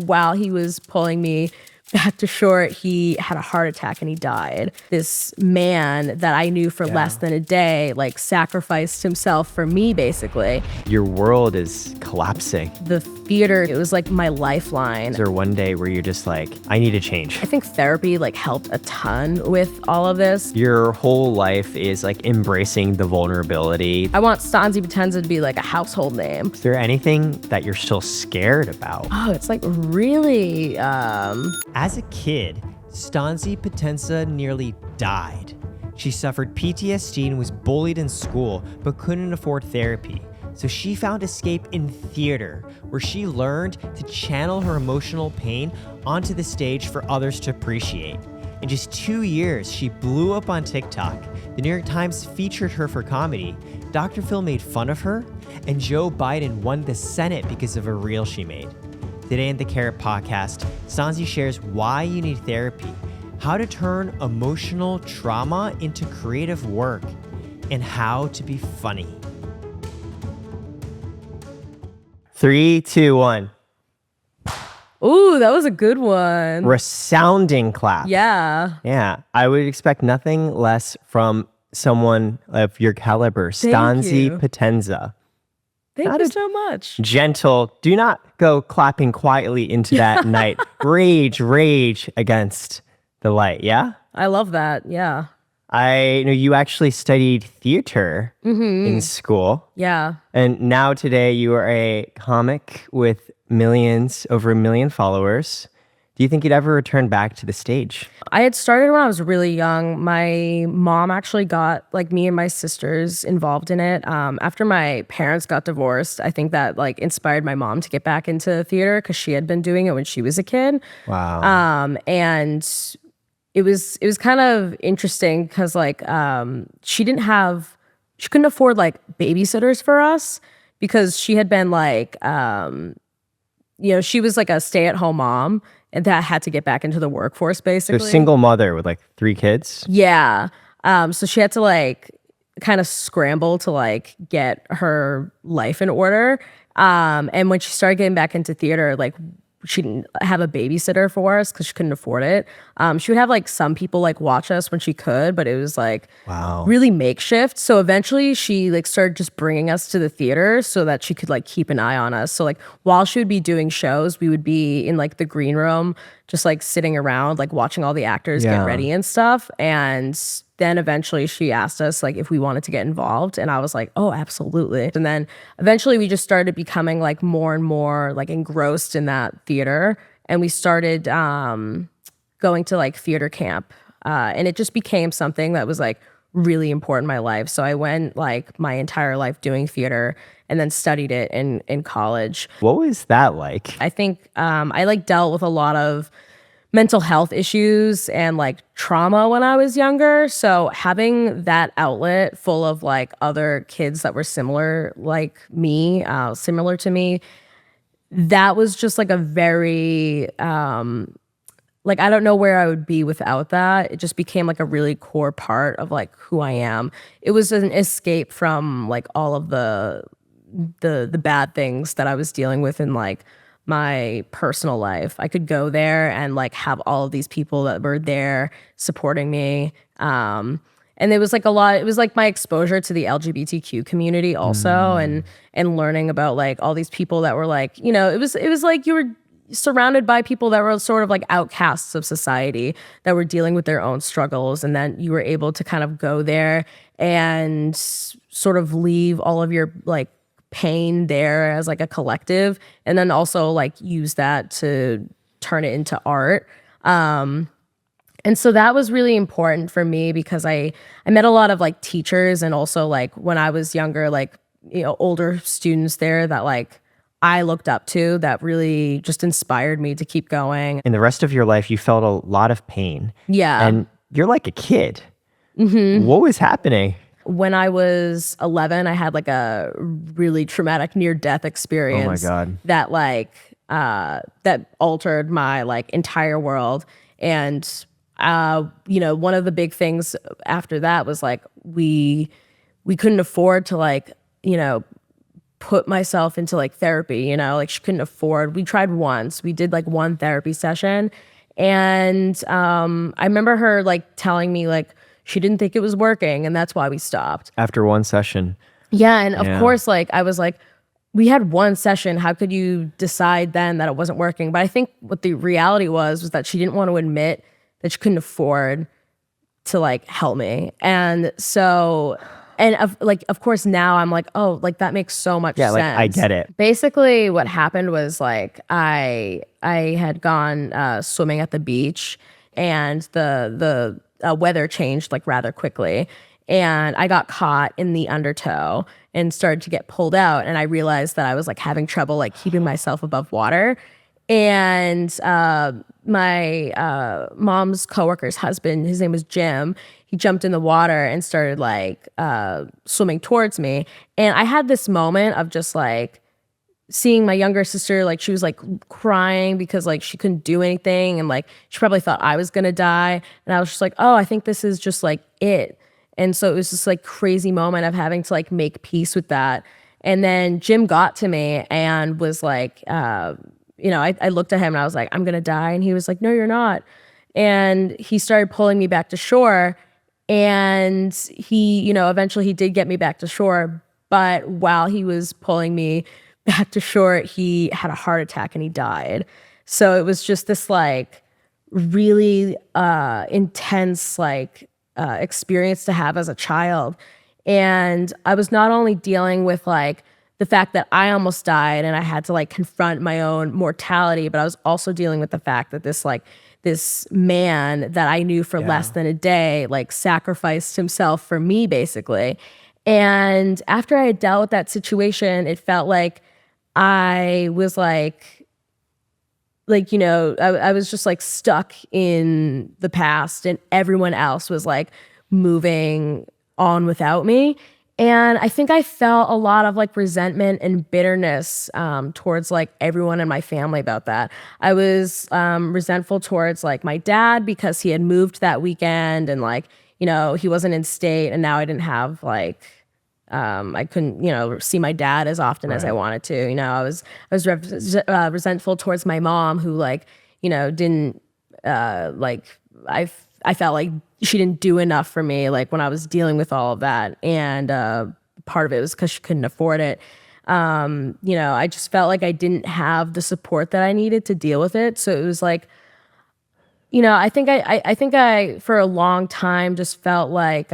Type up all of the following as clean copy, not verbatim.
while he was pulling me back to shore, he had a heart attack and he died. This man that I knew for less than a day, like, sacrificed himself for me, basically. Your world is collapsing. The theater, it was like my lifeline. Is there one day where you're just like, I need to change? I think therapy like helped a ton with all of this. Your whole life is like embracing the vulnerability. I want Stanzi Potenza to be like a household name. Is there anything that you're still scared about? Oh, it's like really, As a kid, Stanzi Potenza nearly died. She suffered PTSD and was bullied in school, but couldn't afford therapy. So she found escape in theater, where she learned to channel her emotional pain onto the stage for others to appreciate. In just 2 years, she blew up on TikTok. The New York Times featured her for comedy. Dr. Phil made fun of her, and Joe Biden won the Senate because of a reel she made. Today in the Karat podcast, Stanzi shares why you need therapy, how to turn emotional trauma into creative work, and how to be funny. 3, 2, 1. ooh, that was a good one. Resounding clap. Yeah. Yeah. I would expect nothing less from someone of your caliber, Stanzi you. Potenza. Thank you so much. Gentle. Do not go clapping quietly into that night. Rage against the light. Yeah? I love that. Yeah. I know you actually studied theater in school. Yeah. And now today you are a comic with millions, over 1 million followers. Do you think you'd ever return back to the stage? I had started when I was really young. My mom actually got like me and my sisters involved in it. After my parents got divorced, I think that like inspired my mom to get back into theater because she had been doing it when she was a kid. Wow. And it was kind of interesting because like she couldn't afford like babysitters for us because she had been like she was like a stay-at-home mom and that had to get back into the workforce basically. So single mother with like 3 kids? Yeah. So she had to like kind of scramble to like get her life in order. And when she started getting back into theater, like she didn't have a babysitter for us because she couldn't afford it. She would have like some people like watch us when she could, but it was like really makeshift. So eventually she like started just bringing us to the theater so that she could like keep an eye on us. So like while she would be doing shows, we would be in like the green room, just like sitting around, like watching all the actors get ready and stuff. And then eventually she asked us like if we wanted to get involved, and I was like, oh, absolutely. And then eventually we just started becoming like more and more like engrossed in that theater, and we started going to like theater camp, and it just became something that was like really important in my life. So I went like my entire life doing theater and then studied it in college. What was that like? I think I like dealt with a lot of mental health issues and like trauma when I was younger. So having that outlet full of like other kids that were similar to me, that was just like a very, like, I don't know where I would be without that. It just became like a really core part of like who I am. It was an escape from like all of the bad things that I was dealing with in like my personal life. I could go there and like have all of these people that were there supporting me. And it was like a lot, it was like my exposure to the LGBTQ community also, and learning about like all these people that were like, you know, it was like you were surrounded by people that were sort of like outcasts of society that were dealing with their own struggles. And then you were able to kind of go there and sort of leave all of your like pain there as like a collective, and then also like use that to turn it into art. And so that was really important for me because I met a lot of like teachers, and also like when I was younger, like, you know, older students there that like I looked up to, that really just inspired me to keep going. In the rest of your life, you felt a lot of pain. Yeah. And you're like a kid. What was happening? When I was 11, I had like a really traumatic near-death experience. Oh my God. That like that altered my like entire world. And you know, one of the big things after that was like we couldn't afford to like, you know, put myself into like therapy, you know, like she couldn't afford. We tried once. We did like one therapy session. And I remember her like telling me like she didn't think it was working and that's why we stopped. After one session. Yeah. And of course, like I was like, we had one session. How could you decide then that it wasn't working? But I think what the reality was that she didn't want to admit that she couldn't afford to like help me. And so, and of course now I'm like, oh, like that makes so much sense. Like I get it. Basically what happened was like, I had gone swimming at the beach and the weather changed like rather quickly. And I got caught in the undertow and started to get pulled out. And I realized that I was like having trouble like keeping myself above water. And my mom's coworker's husband, his name was Jim, he jumped in the water and started like swimming towards me. And I had this moment of just like seeing my younger sister, like she was like crying because like she couldn't do anything. And like she probably thought I was gonna die. And I was just like, oh, I think this is just like it. And so it was this like crazy moment of having to like make peace with that. And then Jim got to me and was like, you know, I looked at him and I was like, I'm going to die. And he was like, no, you're not. And he started pulling me back to shore. And he, you know, eventually he did get me back to shore. But while he was pulling me back to shore, he had a heart attack and he died. So it was just this like really intense like experience to have as a child. And I was not only dealing with like the fact that I almost died and I had to like confront my own mortality, but I was also dealing with the fact that this man that I knew for less than a day, like sacrificed himself for me basically. And after I had dealt with that situation, it felt like I was like, you know, I was just like stuck in the past and everyone else was like moving on without me. And I think I felt a lot of like resentment and bitterness towards like everyone in my family about that. I was resentful towards like my dad because he had moved that weekend and like, you know, he wasn't in state and now I didn't have like, I couldn't, you know, see my dad as often as I wanted to. You know, I was resentful towards my mom who like, you know, didn't like, I felt like she didn't do enough for me like when I was dealing with all of that. And part of it was because she couldn't afford it. You know, I just felt like I didn't have the support that I needed to deal with it. So it was like, you know, I think I for a long time just felt like,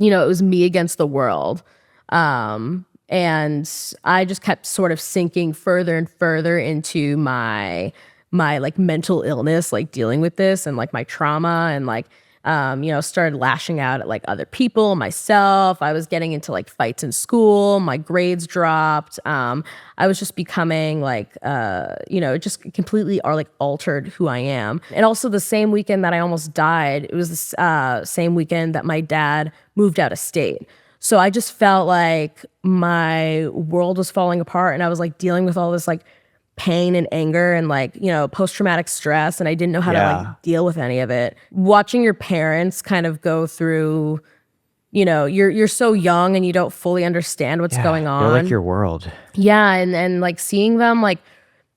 you know, it was me against the world. And I just kept sort of sinking further and further into my like mental illness, like dealing with this and like my trauma and like, you know, started lashing out at like other people, myself. I was getting into like fights in school. My grades dropped. I was just becoming like, you know, it just completely like altered who I am. And also the same weekend that I almost died, it was the same weekend that my dad moved out of state. So I just felt like my world was falling apart and I was like dealing with all this like pain and anger and like, you know, post-traumatic stress. And I didn't know how to like deal with any of it. Watching your parents kind of go through, you know, you're so young and you don't fully understand what's going on. They're like your world. Yeah. And like seeing them like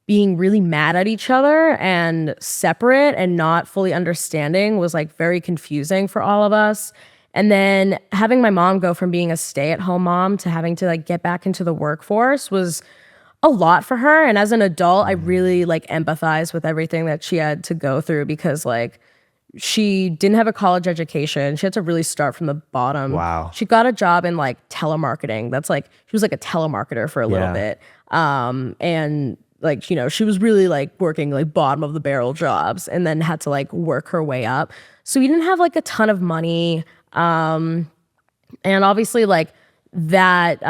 being really mad at each other and separate and not fully understanding was like very confusing for all of us. And then having my mom go from being a stay-at-home mom to having to like get back into the workforce was a lot for her. And as an adult, I really like empathize with everything that she had to go through because like she didn't have a college education. She had to really start from the bottom. Wow. She got a job in like telemarketing. That's like, she was like a telemarketer for a little bit. And like, you know, she was really like working like bottom of the barrel jobs and then had to like work her way up. So we didn't have like a ton of money. And obviously like, that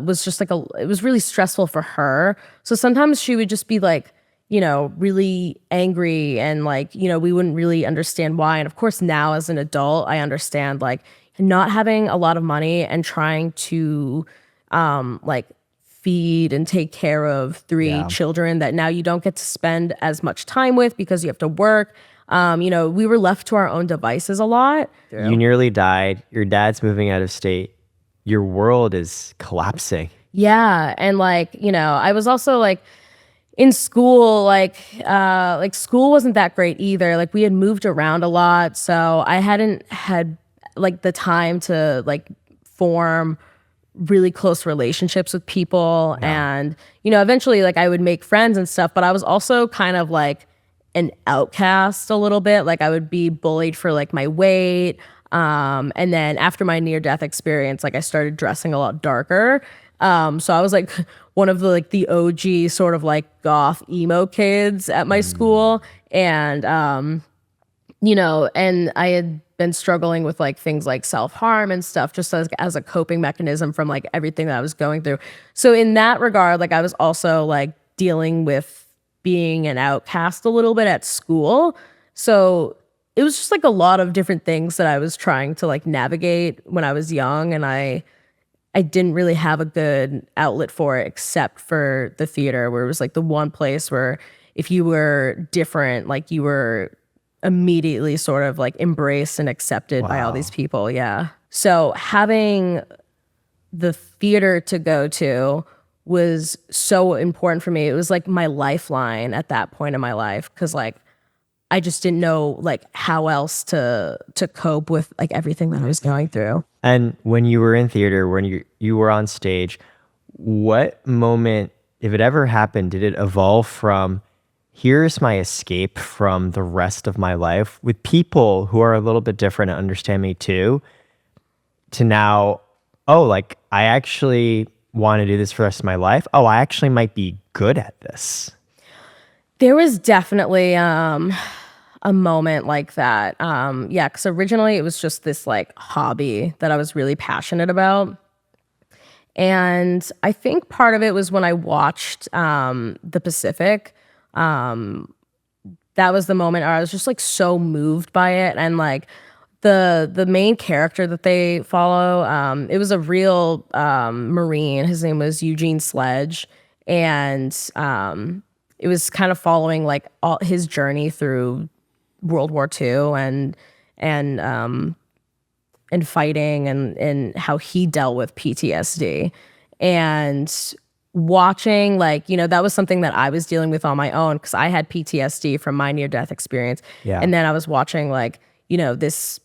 was just like it was really stressful for her. So sometimes she would just be like, you know, really angry and like, you know, we wouldn't really understand why. And of course now as an adult, I understand like not having a lot of money and trying to like feed and take care of three children that now you don't get to spend as much time with because you have to work. You know, we were left to our own devices a lot. You nearly died. Your dad's moving out of state. Your world is collapsing. Yeah, and like, I was also like in school, like school wasn't that great either. Like we had moved around a lot, so I hadn't had like the time to like form really close relationships with people. Yeah. And eventually like I would make friends and stuff, but I was also kind of like an outcast a little bit. Like I would be bullied for like my weight. And then after my near death experience, like I started dressing a lot darker. So I was like one of the like the OG sort of like goth emo kids at my school. And and I had been struggling with like things like self-harm and stuff just as a coping mechanism from like everything that I was going through. So in that regard, like I was also like dealing with being an outcast a little bit at school. So it was just like a lot of different things that I was trying to like navigate when I was young, and I didn't really have a good outlet for it except for the theater, where it was like the one place where if you were different, like you were immediately sort of like embraced and accepted by all these people. Yeah. So having the theater to go to was so important for me. It was like my lifeline at that point in my life, because like I just didn't know like how else to cope with like everything that I was going through. And when you were in theater, when you were on stage, what moment, if it ever happened, did it evolve from here's my escape from the rest of my life with people who are a little bit different and understand me too, to now, oh, like I actually want to do this for the rest of my life. Oh, I actually might be good at this. There was definitely a moment like that. Yeah, because originally it was just this like hobby that I was really passionate about. And I think part of it was when I watched The Pacific. That was the moment where I was just like so moved by it. And like the main character that they follow, it was a real Marine. His name was Eugene Sledge. And it was kind of following like all his journey through World War II and fighting and how he dealt with PTSD. And watching like, that was something that I was dealing with on my own because I had PTSD from my near death experience. Yeah. And then I was watching like, this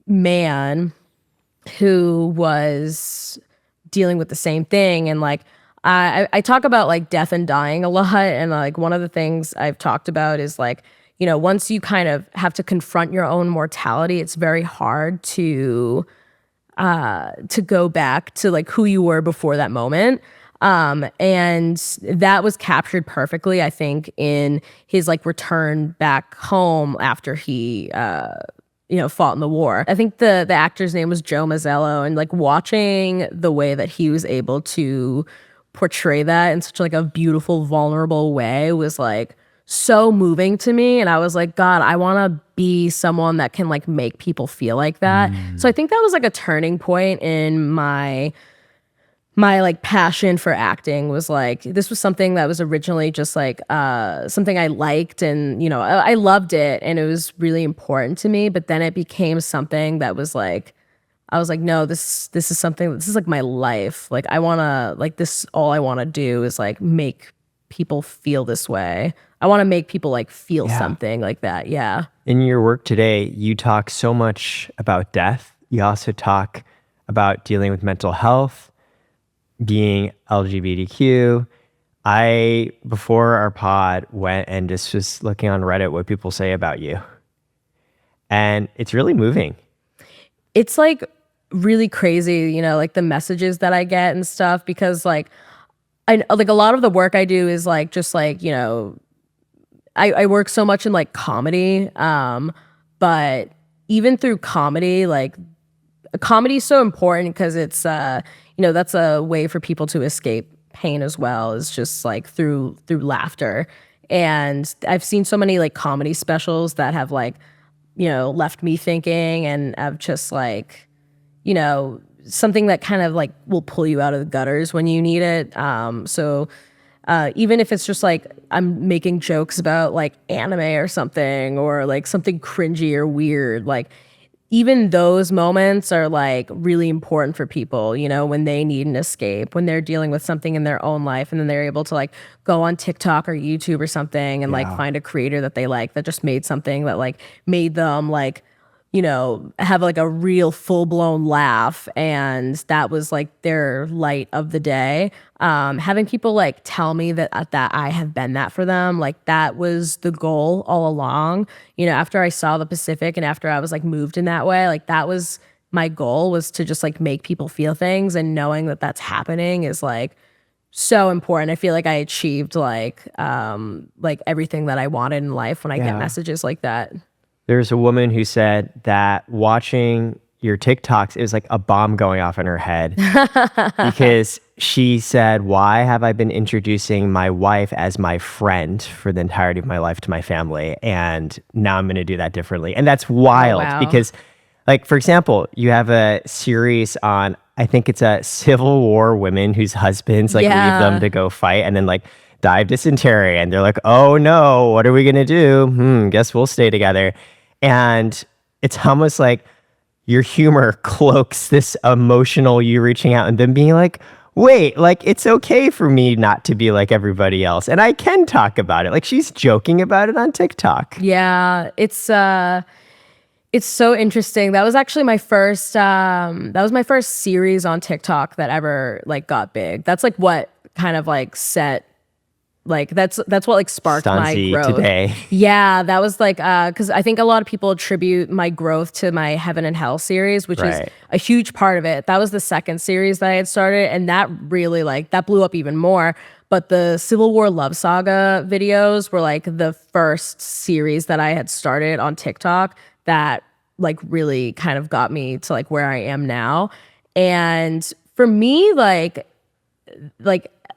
man who was dealing with the same thing. And like, I talk about like death and dying a lot. And like one of the things I've talked about is like, once you kind of have to confront your own mortality, it's very hard to go back to like who you were before that moment. And that was captured perfectly, I think, in his like return back home after he fought in the war. I think the actor's name was Joe Mazzello, and like watching the way that he was able to portray that in such like a beautiful, vulnerable way was like so moving to me. And I was like, God, I want to be someone that can like make people feel like that. So I think that was like a turning point in my like passion for acting. Was like, this was something that was originally just like something I liked, and I loved it and it was really important to me, but then it became something that was like, I was like, no, this is something, this is like my life. Like I want to, like this, all I want to do is like make people feel this way. I want to make people like feel something like that. Yeah. In your work today, you talk so much about death. You also talk about dealing with mental health, being LGBTQ. I, before our pod, went and just was looking on Reddit what people say about you. And it's really moving. It's like really crazy, like the messages that I get and stuff, because like I like a lot of the work I do is like just like, I work so much in like comedy. But even through comedy, like comedy is so important because it's that's a way for people to escape pain as well, is just like through laughter. And I've seen so many like comedy specials that have like, left me thinking, and I've just like, something that kind of like will pull you out of the gutters when you need it. So even if it's just like I'm making jokes about like anime or something, or like something cringy or weird, like even those moments are like really important for people, you know, when they need an escape, when they're dealing with something in their own life and then they're able to like go on TikTok or YouTube or something and like Yeah. find a creator that they like that just made something that like made them like, you know, have like a real full blown laugh. And that was like their light of the day. Having people like tell me that I have been that for them, like that was the goal all along. You know, after I saw the Pacific and after I was like moved in that way, like that was my goal, was to just like make people feel things, and knowing that that's happening is like so important. I feel like I achieved like everything that I wanted in life when I get Yeah. messages like that. There's a woman who said that watching your TikToks, it was like a bomb going off in her head because she said, why have I been introducing my wife as my friend for the entirety of my life to my family? And now I'm going to do that differently. And that's wild wow. because, like, for example, you have a series on, I think it's a Civil War women whose husbands like leave them Yeah. to go fight and then like die of dysentery. And they're like, oh no, what are we going to do? Guess we'll stay together. And it's almost like your humor cloaks this emotional you reaching out and then being like, wait, like it's okay for me not to be like everybody else. And I can talk about it. Like she's joking about it on TikTok. Yeah, it's so interesting. That was actually my first series on TikTok that ever like got big. That's like what kind of like set like that's what like sparked my Stanzi growth. today. Yeah, that was like cuz I think a lot of people attribute my growth to my Heaven and Hell series, which is Right. a huge part of it. That was the second series that I had started, and that really like that blew up even more. But the Civil War Love Saga videos were like the first series that I had started on TikTok that like really kind of got me to like where I am now. And for me, like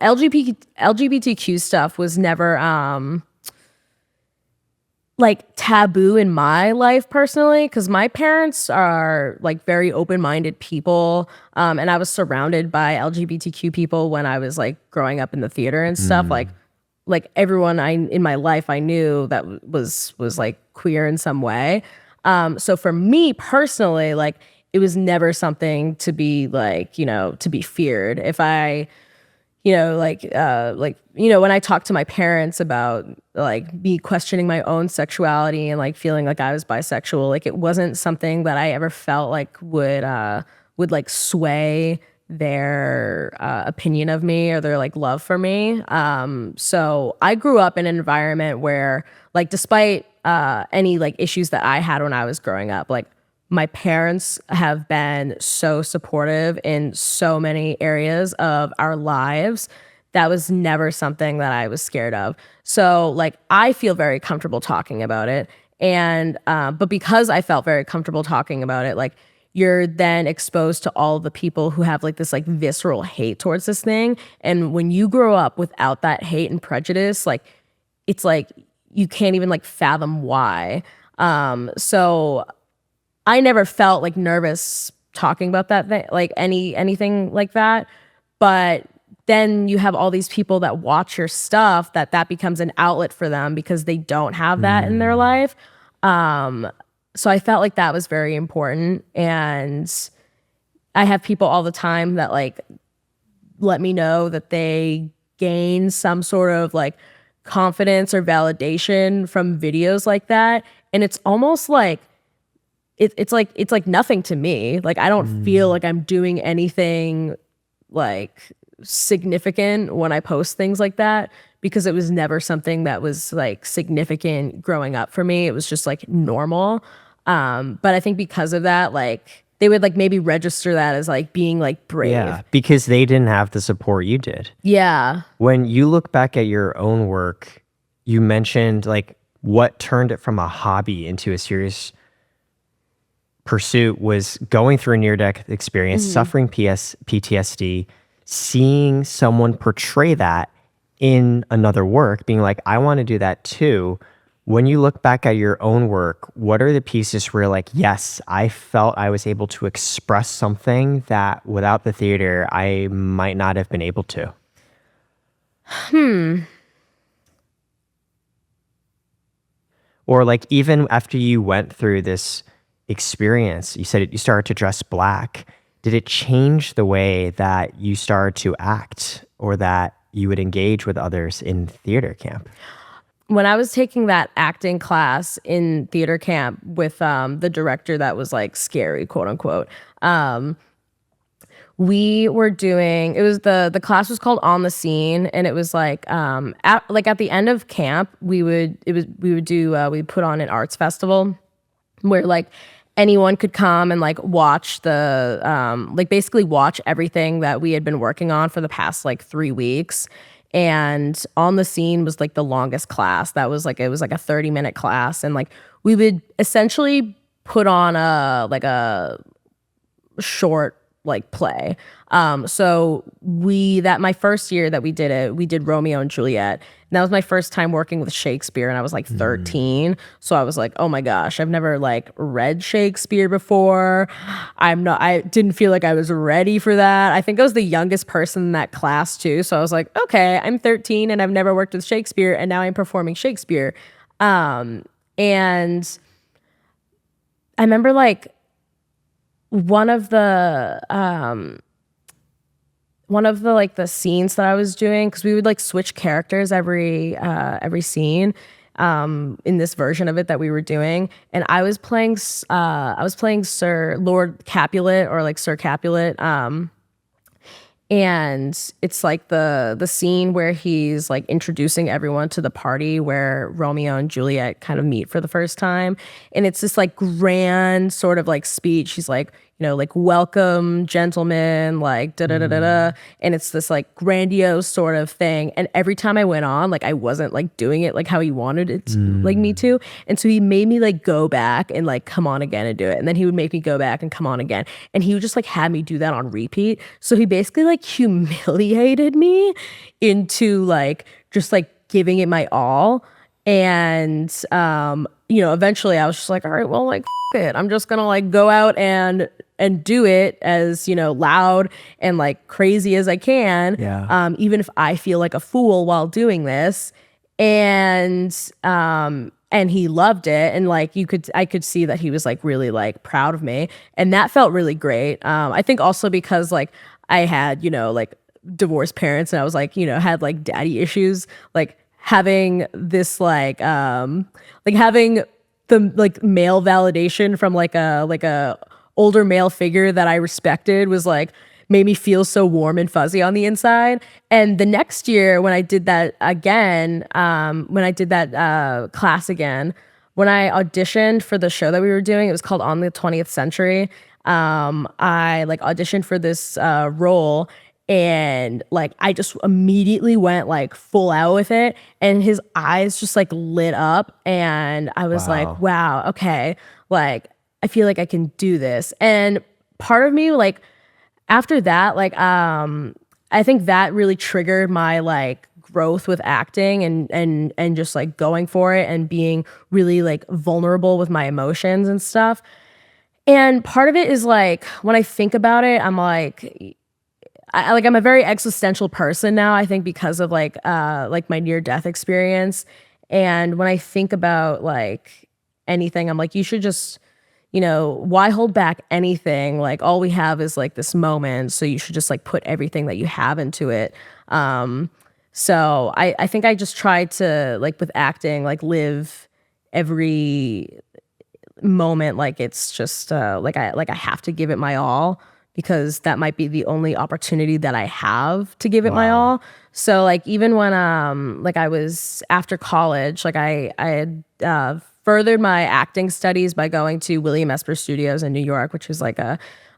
LGBTQ stuff was never like taboo in my life personally, because my parents are like very open-minded people, and I was surrounded by LGBTQ people when I was like growing up in the theater and stuff. Like everyone I in my life I knew that was like queer in some way. So for me personally, like it was never something to be like, you know, to be feared. If I, you know, like, you know, when I talked to my parents about like me questioning my own sexuality and like feeling like I was bisexual, like it wasn't something that I ever felt like would like sway their opinion of me or their like love for me. So I grew up in an environment where like despite any like issues that I had when I was growing up, like my parents have been so supportive in so many areas of our lives. That was never something that I was scared of. So like I feel very comfortable talking about it. And but because I felt very comfortable talking about it, like you're then exposed to all the people who have like this like visceral hate towards this thing. And when you grow up without that hate and prejudice, like it's like you can't even like fathom why. So I never felt like nervous talking about that thing, like anything like that. But then you have all these people that watch your stuff that becomes an outlet for them because they don't have that in their life. So I felt like that was very important. And I have people all the time that like let me know that they gain some sort of like confidence or validation from videos like that. And it's almost like it's like nothing to me. Like I don't feel like I'm doing anything like significant when I post things like that, because it was never something that was like significant growing up for me. It was just like normal. But I think because of that, like they would like maybe register that as like being like brave. Yeah, because they didn't have the support you did. Yeah. When you look back at your own work, you mentioned like what turned it from a hobby into a serious pursuit was going through a near-death experience, suffering PTSD, seeing someone portray that in another work, being like, I want to do that too. When you look back at your own work, what are the pieces where like, yes, I felt I was able to express something that without the theater, I might not have been able to? Or like even after you went through this experience, you said you started to dress black. Did it change the way that you started to act or that you would engage with others in theater camp? When I was taking that acting class in theater camp with the director that was like scary, quote unquote, we were doing, it was the class was called On the Scene, and it was like at the end of camp we put on an arts festival where like anyone could come and like watch the like basically watch everything that we had been working on for the past like 3 weeks. And On the Scene was like the longest class. That was like, it was like a 30-minute class, and like we would essentially put on a short like play. So my first year that we did it, we did Romeo and Juliet. And that was my first time working with Shakespeare, and I was like 13. So I was like, oh my gosh, I've never like read Shakespeare before. I didn't feel like I was ready for that. I think I was the youngest person in that class too. So I was like, okay, I'm 13 and I've never worked with Shakespeare, and now I'm performing Shakespeare. And I remember like one of the like the scenes that I was doing, because we would like switch characters every scene in this version of it that we were doing, and I was playing Sir Lord Capulet, or like Sir Capulet, and it's like the scene where he's like introducing everyone to the party where Romeo and Juliet kind of meet for the first time. And it's this like grand sort of like speech. He's like, like, welcome, gentlemen, like da da da da da. And it's this like grandiose sort of thing. And every time I went on, like I wasn't like doing it like how he wanted it like me to. And so he made me like go back and like come on again and do it. And then he would make me go back and come on again. And he would just like have me do that on repeat. So he basically like humiliated me into like just like giving it my all. And eventually I was just like, all right, well, like it. I'm just gonna like go out and do it as loud and like crazy as I can. Yeah. Even if I feel like a fool while doing this. And he loved it, and like I could see that he was like really like proud of me, and that felt really great. I think also because like I had like divorced parents, and I was like had like daddy issues, like having this like having the like male validation from like a older male figure that I respected was like made me feel so warm and fuzzy on the inside. And the next year when I did that again, class again, when I auditioned for the show that we were doing, it was called On the 20th Century. I like auditioned for this role, and like I just immediately went like full out with it, and his eyes just like lit up, and I was like, wow, okay, like I feel like I can do this. And part of me like after that, like I think that really triggered my like growth with acting, and just like going for it and being really like vulnerable with my emotions and stuff. And part of it is like when I think about it, I'm like I'm a very existential person now, I think, because of like my near death experience. And when I think about like anything, I'm like, you should just, why hold back anything? Like all we have is like this moment. So you should just like put everything that you have into it. So I think I just try to like with acting, like live every moment like it's just like I have to give it my all, because that might be the only opportunity that I have to give it my all. So like even when like I was after college, like I had furthered my acting studies by going to William Esper Studios in New York, which is like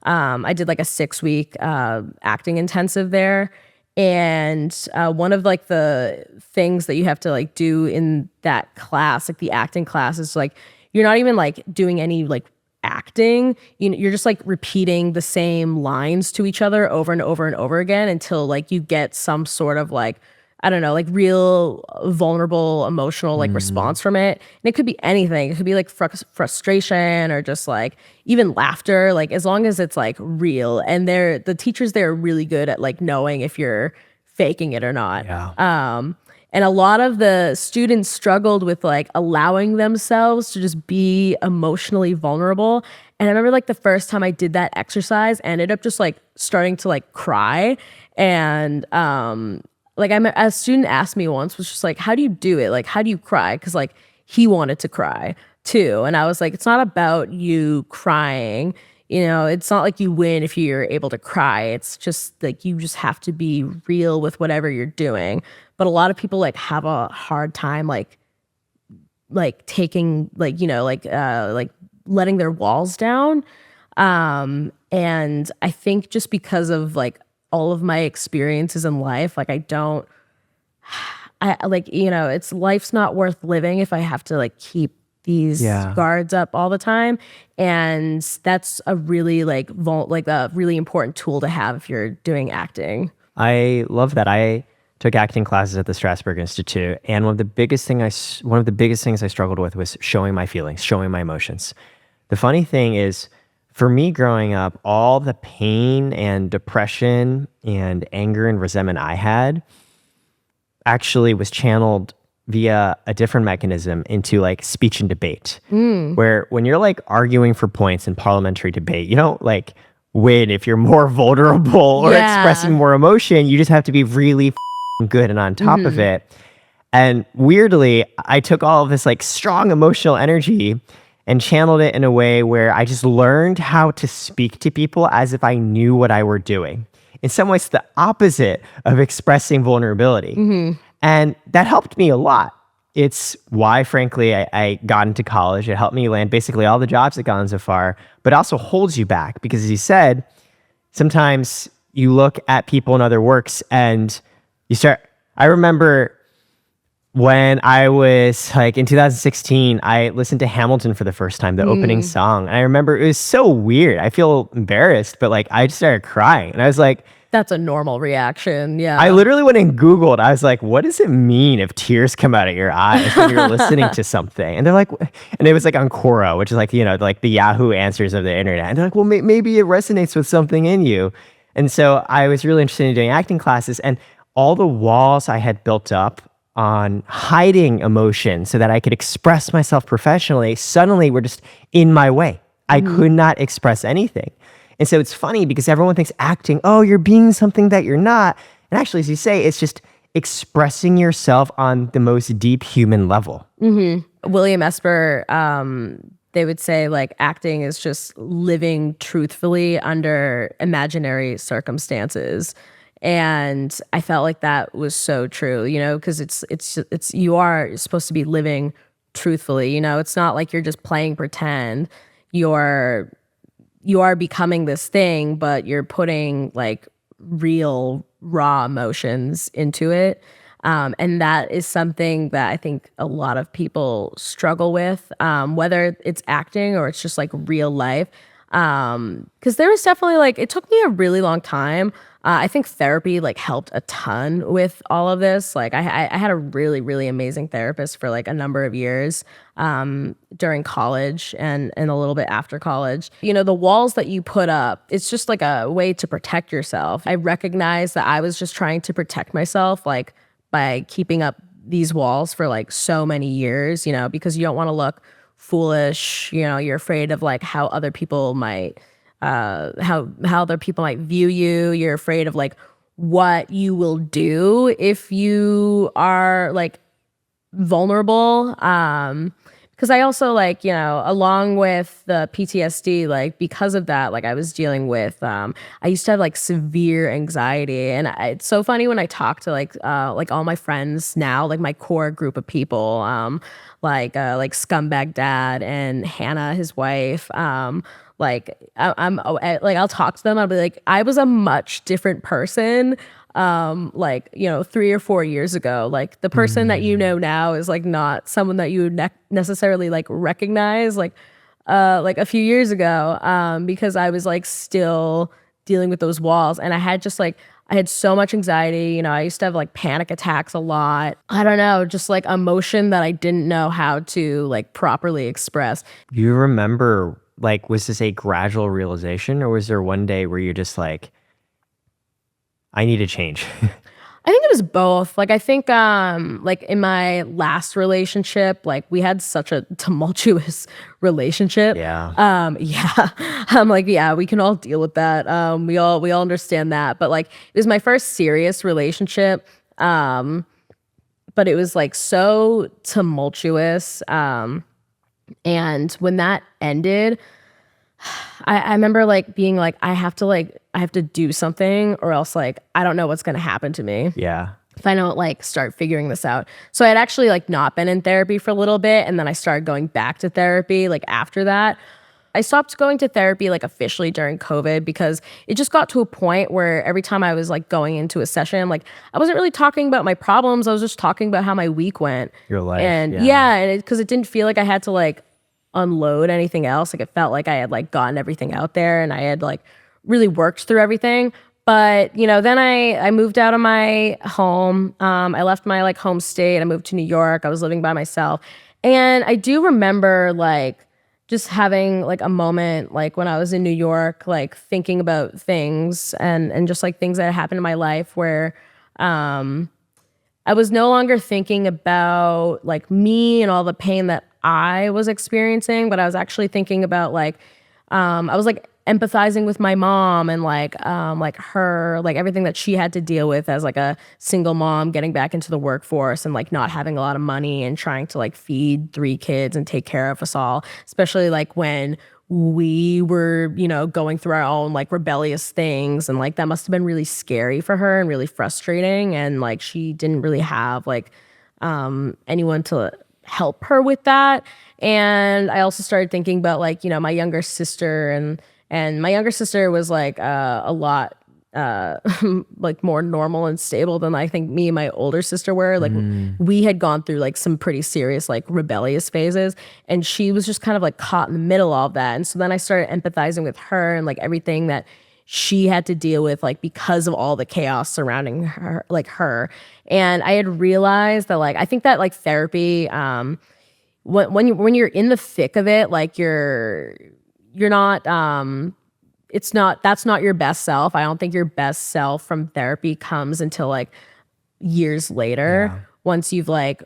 I did like a 6-week acting intensive there. And one of like the things that you have to like do in that class, like the acting class, is like you're not even like doing any like acting, you're just like repeating the same lines to each other over and over and over again until like you get some sort of like, I don't know, like real vulnerable emotional like response from it. And it could be anything. It could be like frustration or just like even laughter, like as long as it's like real. And the teachers there are really good at like knowing if you're faking it or not. Yeah. And a lot of the students struggled with like allowing themselves to just be emotionally vulnerable. And I remember like the first time I did that exercise, I ended up just like starting to like cry. And like a student asked me once, was just like, how do you do it? Like, how do you cry? Because like he wanted to cry too. And I was like, it's not about you crying. You know, it's not like you win if you're able to cry. It's just like you just have to be real with whatever you're doing. But a lot of people like have a hard time like taking like, you know, like letting their walls down. And I think just because of like all of my experiences in life, like I like, you know, it's life's not worth living if I have to like keep these guards up all the time. And that's a really like a really important tool to have if you're doing acting. I love that. I took acting classes at the Strasberg Institute, and one of the biggest things I struggled with was showing my feelings, showing my emotions. The funny thing is, for me growing up, all the pain and depression and anger and resentment I had actually was channeled via a different mechanism into like speech and debate, where when you're like arguing for points in parliamentary debate, you don't like win if you're more vulnerable or expressing more emotion. You just have to be really good and on top of it. And weirdly, I took all of this like strong emotional energy and channeled it in a way where I just learned how to speak to people as if I knew what I were doing. In some ways, the opposite of expressing vulnerability. And that helped me a lot. It's why, frankly, I got into college. It helped me land basically all the jobs that gone so far, but also holds you back because, as you said, sometimes you look at people in other works and you start. I remember when I was like in 2016, I listened to Hamilton for the first time, the opening song. And I remember it was so weird. I feel embarrassed, but like I just started crying. And I was like, that's a normal reaction. Yeah. I literally went and Googled. I was like, what does it mean if tears come out of your eyes when you're listening to something? And they're like, and it was like on Quora, which is like, you know, like the Yahoo answers of the internet. And they're like, well, maybe it resonates with something in you. And so I was really interested in doing acting classes, and all the walls I had built up on hiding emotion so that I could express myself professionally suddenly were just in my way. I could not express anything. And so it's funny because everyone thinks acting, oh, you're being something that you're not. And actually, as you say, it's just expressing yourself on the most deep human level. William Esper, they would say like acting is just living truthfully under imaginary circumstances. And I felt like that was so true, you know, because it's you are supposed to be living truthfully, you know. It's not like you're just playing pretend. You are becoming this thing, but you're putting like real raw emotions into it. And that is something that I think a lot of people struggle with, whether it's acting or it's just like real life. Because there was definitely like, it took me a really long time. I think therapy like helped a ton with all of this. Like I had a really, really amazing therapist for like a number of years during college and a little bit after college. You know, the walls that you put up, it's just like a way to protect yourself. I recognized that I was just trying to protect myself like by keeping up these walls for like so many years, you know, because you don't want to look foolish. You know, you're afraid of like how other people might how other people might view you. You're afraid of like what you will do if you are like vulnerable. Because I also like, you know, along with the PTSD, like because of that, like I was dealing with, I used to have like severe anxiety. And it's so funny when I talk to like all my friends now, like my core group of people, like Scumbag Dad and Hannah, his wife, like I'll talk to them. I'll be like, I was a much different person like, you know, 3 or 4 years ago. Like the person that you know now is like not someone that you would necessarily like recognize like a few years ago, because I was like still dealing with those walls. And I had so much anxiety. You know, I used to have like panic attacks a lot. I don't know, just like emotion that I didn't know how to like properly express. Do you remember, like, was this a gradual realization, or was there one day where you're just like, I need to change? I think it was both. Like I think like in my last relationship, like we had such a tumultuous relationship. Yeah. Yeah. I'm like, yeah, we can all deal with that. We all understand that. But like it was my first serious relationship. But it was like so tumultuous. And when that ended, I remember like being like, I have to do something or else like I don't know what's gonna happen to me Yeah. if I don't like start figuring this out. So I had actually like not been in therapy for a little bit, and then I started going back to therapy like after that. I stopped going to therapy like officially during COVID because it just got to a point where every time I was like going into a session, like I wasn't really talking about my problems. I was just talking about how my week went. Your life. And Yeah. yeah, and because it didn't feel like I had to like unload anything else. Like it felt like I had like gotten everything out there and I had like really worked through everything. But you know, then I moved out of my home. I left my like home state. I moved to New York. I was living by myself, and I do remember like just having like a moment like when I was in New York, like thinking about things and just like things that happened in my life where I was no longer thinking about like me and all the pain that I was experiencing, but I was actually thinking about like I was like empathizing with my mom and like her, like everything that she had to deal with as like a single mom getting back into the workforce and like not having a lot of money and trying to like feed 3 kids and take care of us all, especially like when we were, you know, going through our own like rebellious things. And like that must have been really scary for her and really frustrating. And like she didn't really have like anyone to help her with that. And I also started thinking about like, you know, my younger sister and my younger sister was like a lot like more normal and stable than I think me and my older sister were. Like we had gone through like some pretty serious like rebellious phases, and she was just kind of like caught in the middle of all that. And so then I started empathizing with her and like everything that she had to deal with like because of all the chaos surrounding her, like her. And I had realized that like I think that like therapy when you're in the thick of it, like you're not it's not that's not your best self. I don't think your best self from therapy comes until like years later, once you've like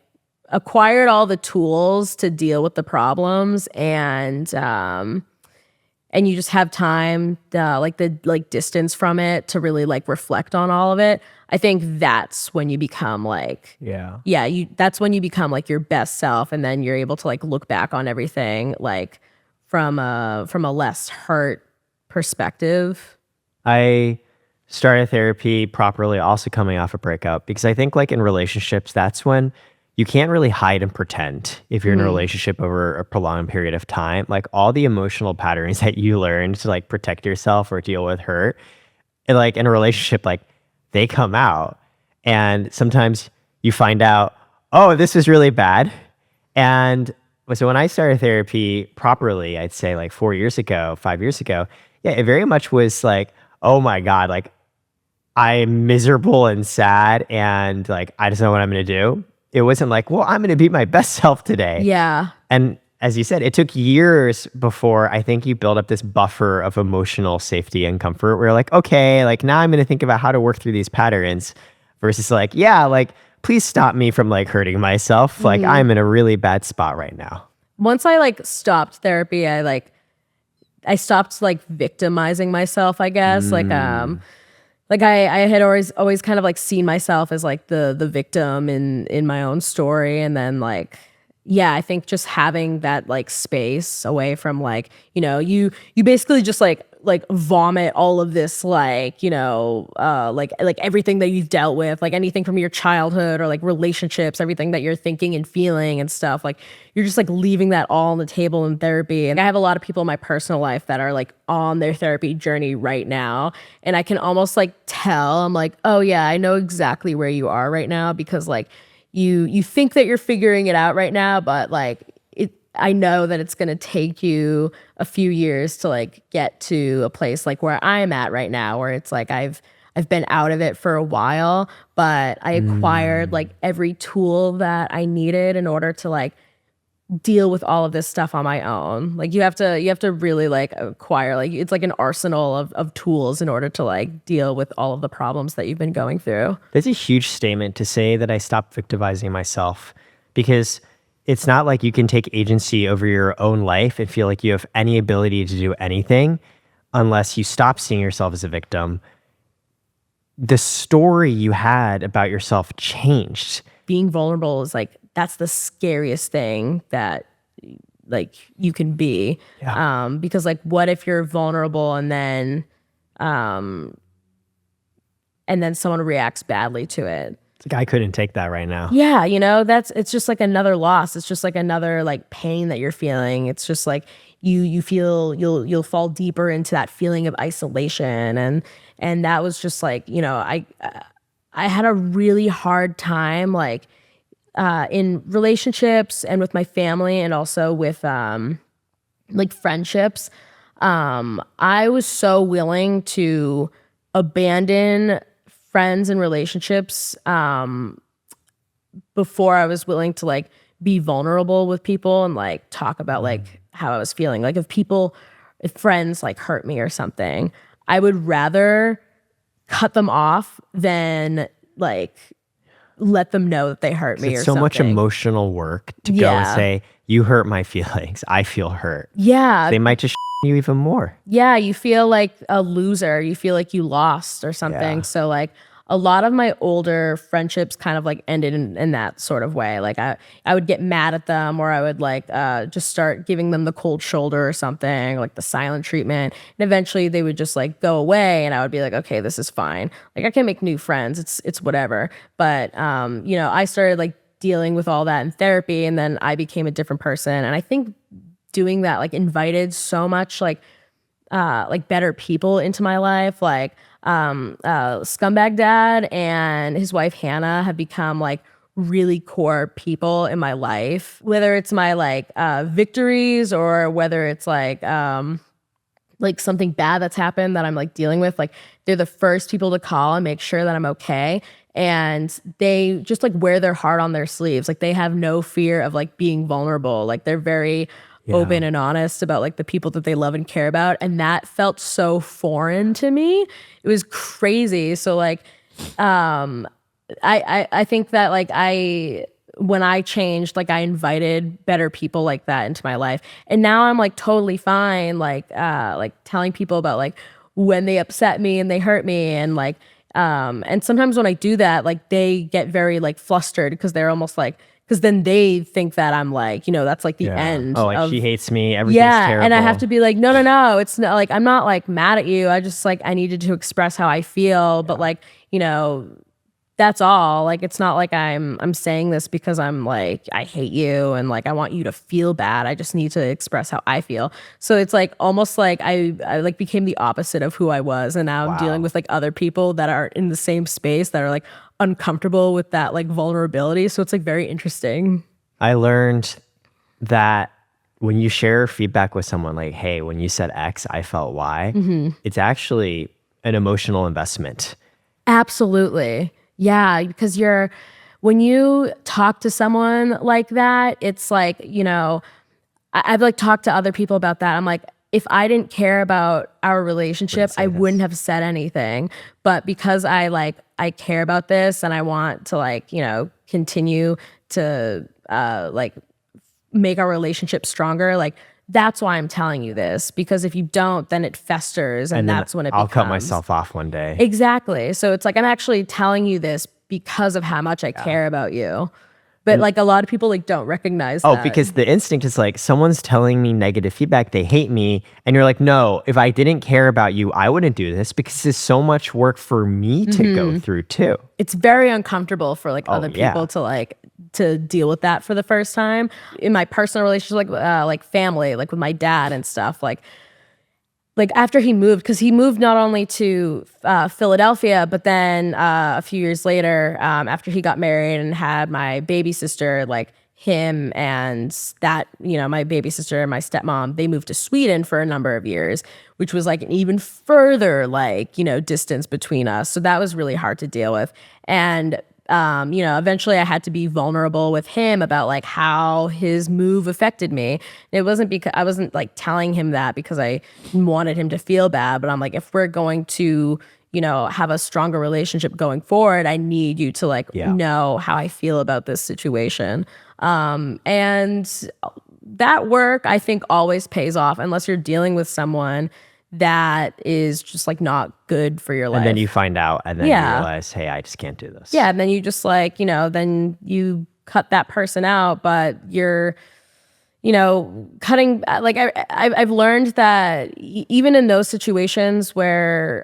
acquired all the tools to deal with the problems and you just have time like the like distance from it to really like reflect on all of it. I think that's when you become like that's when you become like your best self, and then you're able to like look back on everything like from a less hurt perspective. I started therapy properly also coming off a breakup because I think like in relationships, that's when you can't really hide and pretend if you're in a relationship over a prolonged period of time. Like all the emotional patterns that you learned to like protect yourself or deal with hurt, and like in a relationship, like they come out, and sometimes you find out, oh, this is really bad. And so when I started therapy properly, I'd say like 4 years ago, 5 years ago, yeah, it very much was like, oh my God, like I'm miserable and sad and like I just know what I'm going to do. It wasn't like, well, I'm going to be my best self today. Yeah. And as you said, it took years before I think you build up this buffer of emotional safety and comfort where you're like, okay, like now I'm going to think about how to work through these patterns versus like, yeah, like please stop me from like hurting myself. Like I'm in a really bad spot right now. Once I like stopped therapy, I stopped like victimizing myself, I guess. Like I had always kind of like seen myself as like the victim in my own story. And then like, yeah, I think just having that like space away from like, you know, you basically just like vomit all of this like, you know, like everything that you've dealt with, like anything from your childhood or like relationships, everything that you're thinking and feeling and stuff. Like you're just like leaving that all on the table in therapy. And I have a lot of people in my personal life that are like on their therapy journey right now. And I can almost like tell, I'm like, oh yeah, I know exactly where you are right now, because like you think that you're figuring it out right now, but like I know that it's going to take you a few years to like get to a place like where I'm at right now, where it's like I've been out of it for a while, but I acquired like every tool that I needed in order to like deal with all of this stuff on my own. Like you have to really like acquire, like it's like an arsenal of tools in order to like deal with all of the problems that you've been going through. That's a huge statement to say that I stopped victimizing myself, because it's not like you can take agency over your own life and feel like you have any ability to do anything unless you stop seeing yourself as a victim. The story you had about yourself changed. Being vulnerable is like, that's the scariest thing that like you can be. Yeah. Because like, what if you're vulnerable and then someone reacts badly to it? It's like, I couldn't take that right now. Yeah, it's just like another loss. It's just like another like pain that you're feeling. It's just like you feel you'll fall deeper into that feeling of isolation, and that was just like, I had a really hard time like in relationships and with my family, and also with like friendships. I was so willing to abandon friends and relationships before I was willing to like be vulnerable with people and like talk about like how I was feeling. Like if friends like hurt me or something, I would rather cut them off than like let them know that they hurt me or It's something. so much emotional work to go and say, you hurt my feelings, I feel hurt. Yeah. They might just you even more. Yeah, you feel like a loser. You feel like you lost or something. Yeah. So like a lot of my older friendships kind of like ended in that sort of way. Like I would get mad at them, or I would like just start giving them the cold shoulder or something, like the silent treatment. And eventually they would just like go away, and I would be like, okay, this is fine. Like I can make new friends. It's whatever. But I started like dealing with all that in therapy, and then I became a different person. And I think doing that like invited so much like better people into my life. Like Scumbag Dad and his wife Hannah have become like really core people in my life, whether it's my like victories, or whether it's like something bad that's happened that I'm like dealing with. Like they're the first people to call and make sure that I'm okay. And they just like wear their heart on their sleeves. Like they have no fear of like being vulnerable. Like they're very open and honest about like the people that they love and care about. And that felt so foreign to me. It was crazy. So like, I think that like when I changed, like I invited better people like that into my life. And now I'm like totally fine. Like telling people about like when they upset me and they hurt me, and like, and sometimes when I do that, like they get very like flustered, because they're almost like, because then they think that I'm like, that's like the end. Oh, like she hates me. Everything's terrible. And I have to be like, no. It's not like, I'm not like mad at you. I just like, I needed to express how I feel. But like, that's all. Like, it's not like I'm saying this because I'm like, I hate you and like I want you to feel bad. I just need to express how I feel. So it's like almost like I like became the opposite of who I was, and now I'm dealing with like other people that are in the same space that are like uncomfortable with that like vulnerability. So it's like very interesting. I learned that when you share feedback with someone, like, hey, when you said X, I felt Y, it's actually an emotional investment. Absolutely. Yeah, because when you talk to someone like that, it's like, I've like talked to other people about that. I'm like, if I didn't care about our relationship, I wouldn't have said anything. But because I care about this, and I want to like, continue to like make our relationship stronger, like that's why I'm telling you this. Because if you don't, then it festers, and that's when I'll cut myself off one day. Exactly. So it's like I'm actually telling you this because of how much I care about you. But like a lot of people like don't recognize that. Oh, because the instinct is like, someone's telling me negative feedback, they hate me, and you're like, no, if I didn't care about you, I wouldn't do this, because it's so much work for me to go through too. It's very uncomfortable for like other people to deal with that for the first time. In my personal relationship, like family, like with my dad and stuff, like after he moved, because he moved not only to Philadelphia, but then a few years later, after he got married and had my baby sister, like him and that, my baby sister and my stepmom, they moved to Sweden for a number of years, which was like an even further like, distance between us. So that was really hard to deal with. And Eventually I had to be vulnerable with him about like how his move affected me. It wasn't because I wasn't like telling him that because I wanted him to feel bad, but I'm like, if we're going to, have a stronger relationship going forward, I need you to like know how I feel about this situation. And that work I think always pays off unless you're dealing with someone that is just like not good for your life. And then you find out and then you realize, hey, I just can't do this. Yeah. And then you just like, then you cut that person out, but you're, cutting, like I've learned that even in those situations where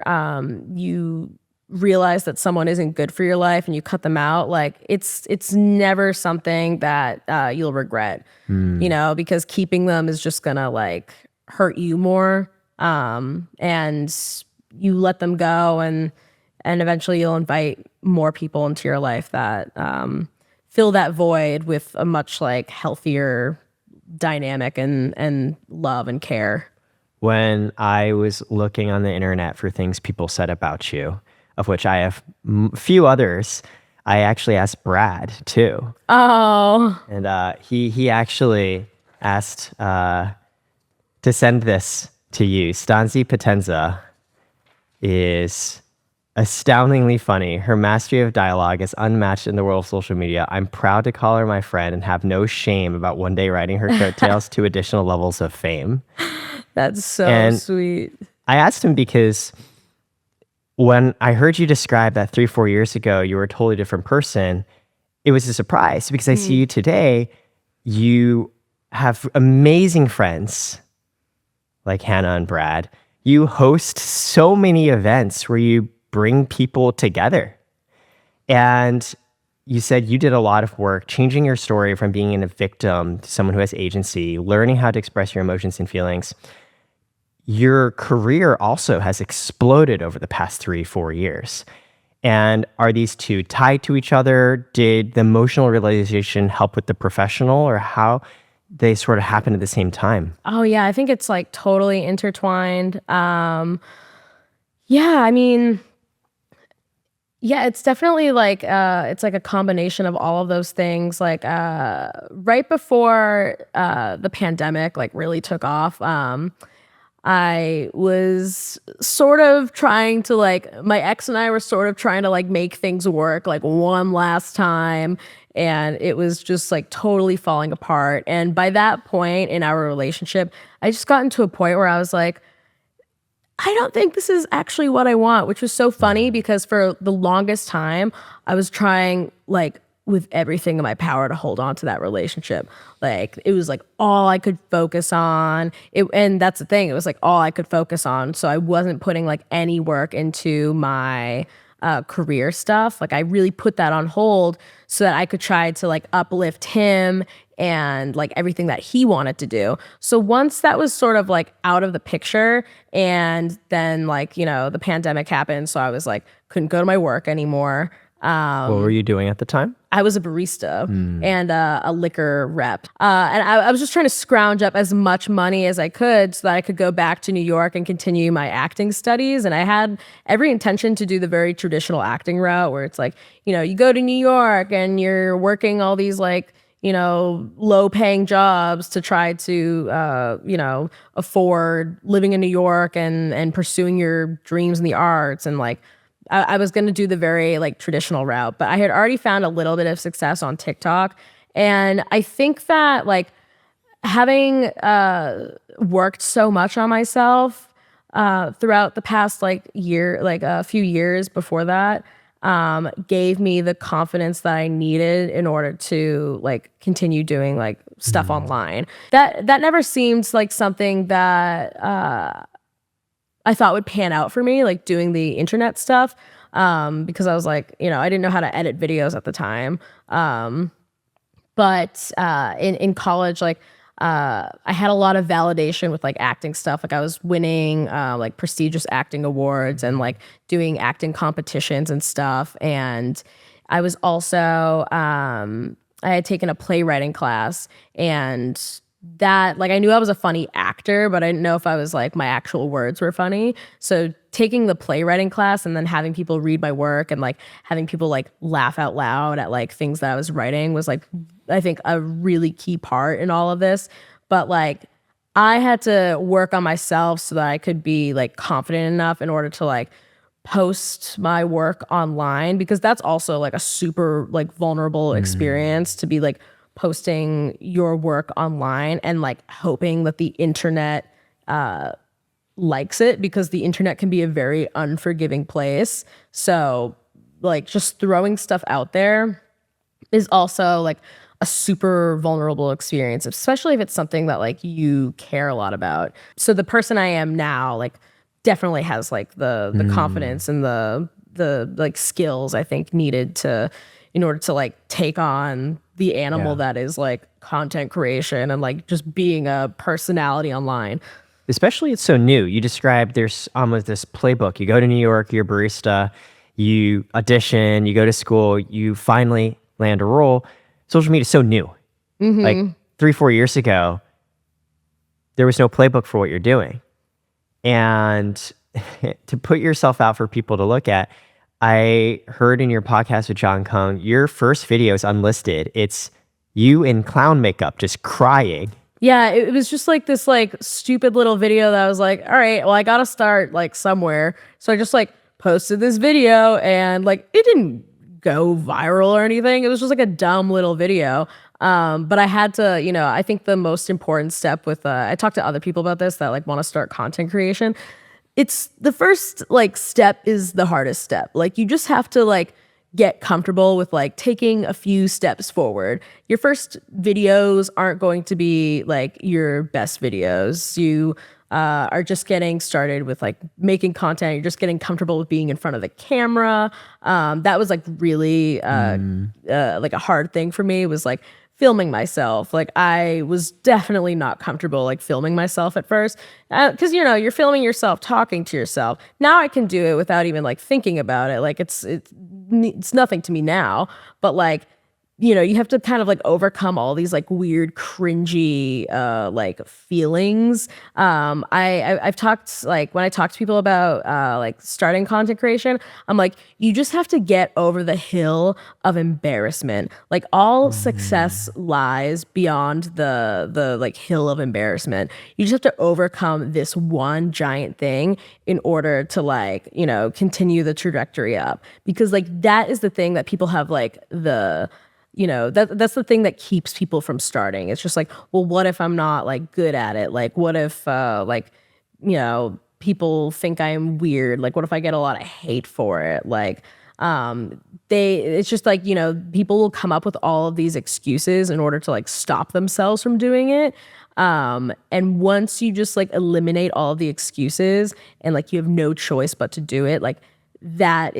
you realize that someone isn't good for your life and you cut them out, like it's never something that you'll regret, because keeping them is just gonna like hurt you more. And you let them go and eventually you'll invite more people into your life that fill that void with a much like healthier dynamic and love and care. When I was looking on the internet for things people said about you, of which I have a few others, I actually asked Brad too. Oh. And he actually asked to send this to you. Stanzi Potenza is astoundingly funny. Her mastery of dialogue is unmatched in the world of social media. I'm proud to call her my friend and have no shame about one day riding her coattails to additional levels of fame. That's so sweet. I asked him because when I heard you describe that 3-4 years ago, you were a totally different person. It was a surprise because I see you today. You have amazing friends like Hannah and Brad. You host so many events where you bring people together. And you said you did a lot of work changing your story from being a victim to someone who has agency, learning how to express your emotions and feelings. Your career also has exploded over the past 3-4 years. And are these two tied to each other? Did the emotional realization help with the professional, or how they sort of happen at the same time? Oh yeah, I think it's like totally intertwined. It's definitely like it's like a combination of all of those things. Like right before the pandemic like really took off, I was sort of trying to like, my ex and I were sort of trying to like make things work like one last time. And it was just like totally falling apart. And by that point in our relationship, I just gotten to a point where I was like, I don't think this is actually what I want, which was so funny because for the longest time, I was trying like with everything in my power to hold on to that relationship. Like it was like all I could focus on. And that's the thing, it was like all I could focus on. So I wasn't putting like any work into my career stuff. Like I really put that on hold so that I could try to like uplift him and like everything that he wanted to do. So once that was sort of like out of the picture, and then like, the pandemic happened. So I was like, couldn't go to my work anymore. What were you doing at the time? I was a barista and a liquor rep. And I was just trying to scrounge up as much money as I could so that I could go back to New York and continue my acting studies. And I had every intention to do the very traditional acting route where it's like, you go to New York and you're working all these like, low paying jobs to try to, afford living in New York and pursuing your dreams in the arts. And like, I was going to do the very like traditional route, but I had already found a little bit of success on TikTok. And I think that like having worked so much on myself throughout the past like year, like a few years before that, gave me the confidence that I needed in order to like continue doing like stuff online. That never seemed like something that I thought would pan out for me, like doing the internet stuff, because I was like, I didn't know how to edit videos at the time. But in college, like I had a lot of validation with like acting stuff. Like I was winning like prestigious acting awards and like doing acting competitions and stuff. And I was also I had taken a playwriting class, and that, like, I knew I was a funny actor, but I didn't know if I was like my actual words were funny. So taking the playwriting class and then having people read my work and like having people like laugh out loud at like things that I was writing was like, I think, a really key part in all of this. But like I had to work on myself so that I could be like confident enough in order to like post my work online, because that's also like a super like vulnerable experience to be like posting your work online and like hoping that the internet likes it, because the internet can be a very unforgiving place. So like just throwing stuff out there is also like a super vulnerable experience, especially if it's something that like you care a lot about. So the person I am now like definitely has like the confidence and the like skills I think needed to, in order to like take on the animal that is like content creation and like just being a personality online. Especially it's so new. You described there's almost this playbook. You go to New York, you're a barista, you audition, you go to school, you finally land a role. Social media is so new. Like 3-4 years ago, there was no playbook for what you're doing. And to put yourself out for people to look at, I heard in your podcast with John Kung, your first video is unlisted. It's you in clown makeup just crying. Yeah, it was just like this like stupid little video that I was like, all right, well, I gotta start like somewhere. So I just like posted this video and like it didn't go viral or anything. It was just like a dumb little video. But I had to, you know, I think the most important step with, I talked to other people about this that like want to start content creation. It's the first like step is the hardest step. Like you just have to like get comfortable with like taking a few steps forward. Your first videos aren't going to be like your best videos. You are just getting started with like making content. You're just getting comfortable with being in front of the camera. That was like really like a hard thing for me, was like filming myself. Like I was definitely not comfortable like filming myself at first, because you know, you're filming yourself talking to yourself. Now I can do it without even like thinking about it. Like it's nothing to me now, but like, you know, you have to kind of like overcome all these like weird cringy like feelings. I've talked, like when I talk to people about like starting content creation, I'm like, you just have to get over the hill of embarrassment. Like all success lies beyond the like hill of embarrassment. You just have to overcome this one giant thing in order to like, you know, continue the trajectory up, because like that is the thing that people have like you know, that's the thing that keeps people from starting. It's just like, well, what if I'm not like good at it? Like, what if like, you know, people think I'm weird? Like, what if I get a lot of hate for it? Like, it's just like, you know, people will come up with all of these excuses in order to like stop themselves from doing it. And once you just like eliminate all of the excuses and like you have no choice but to do it, like that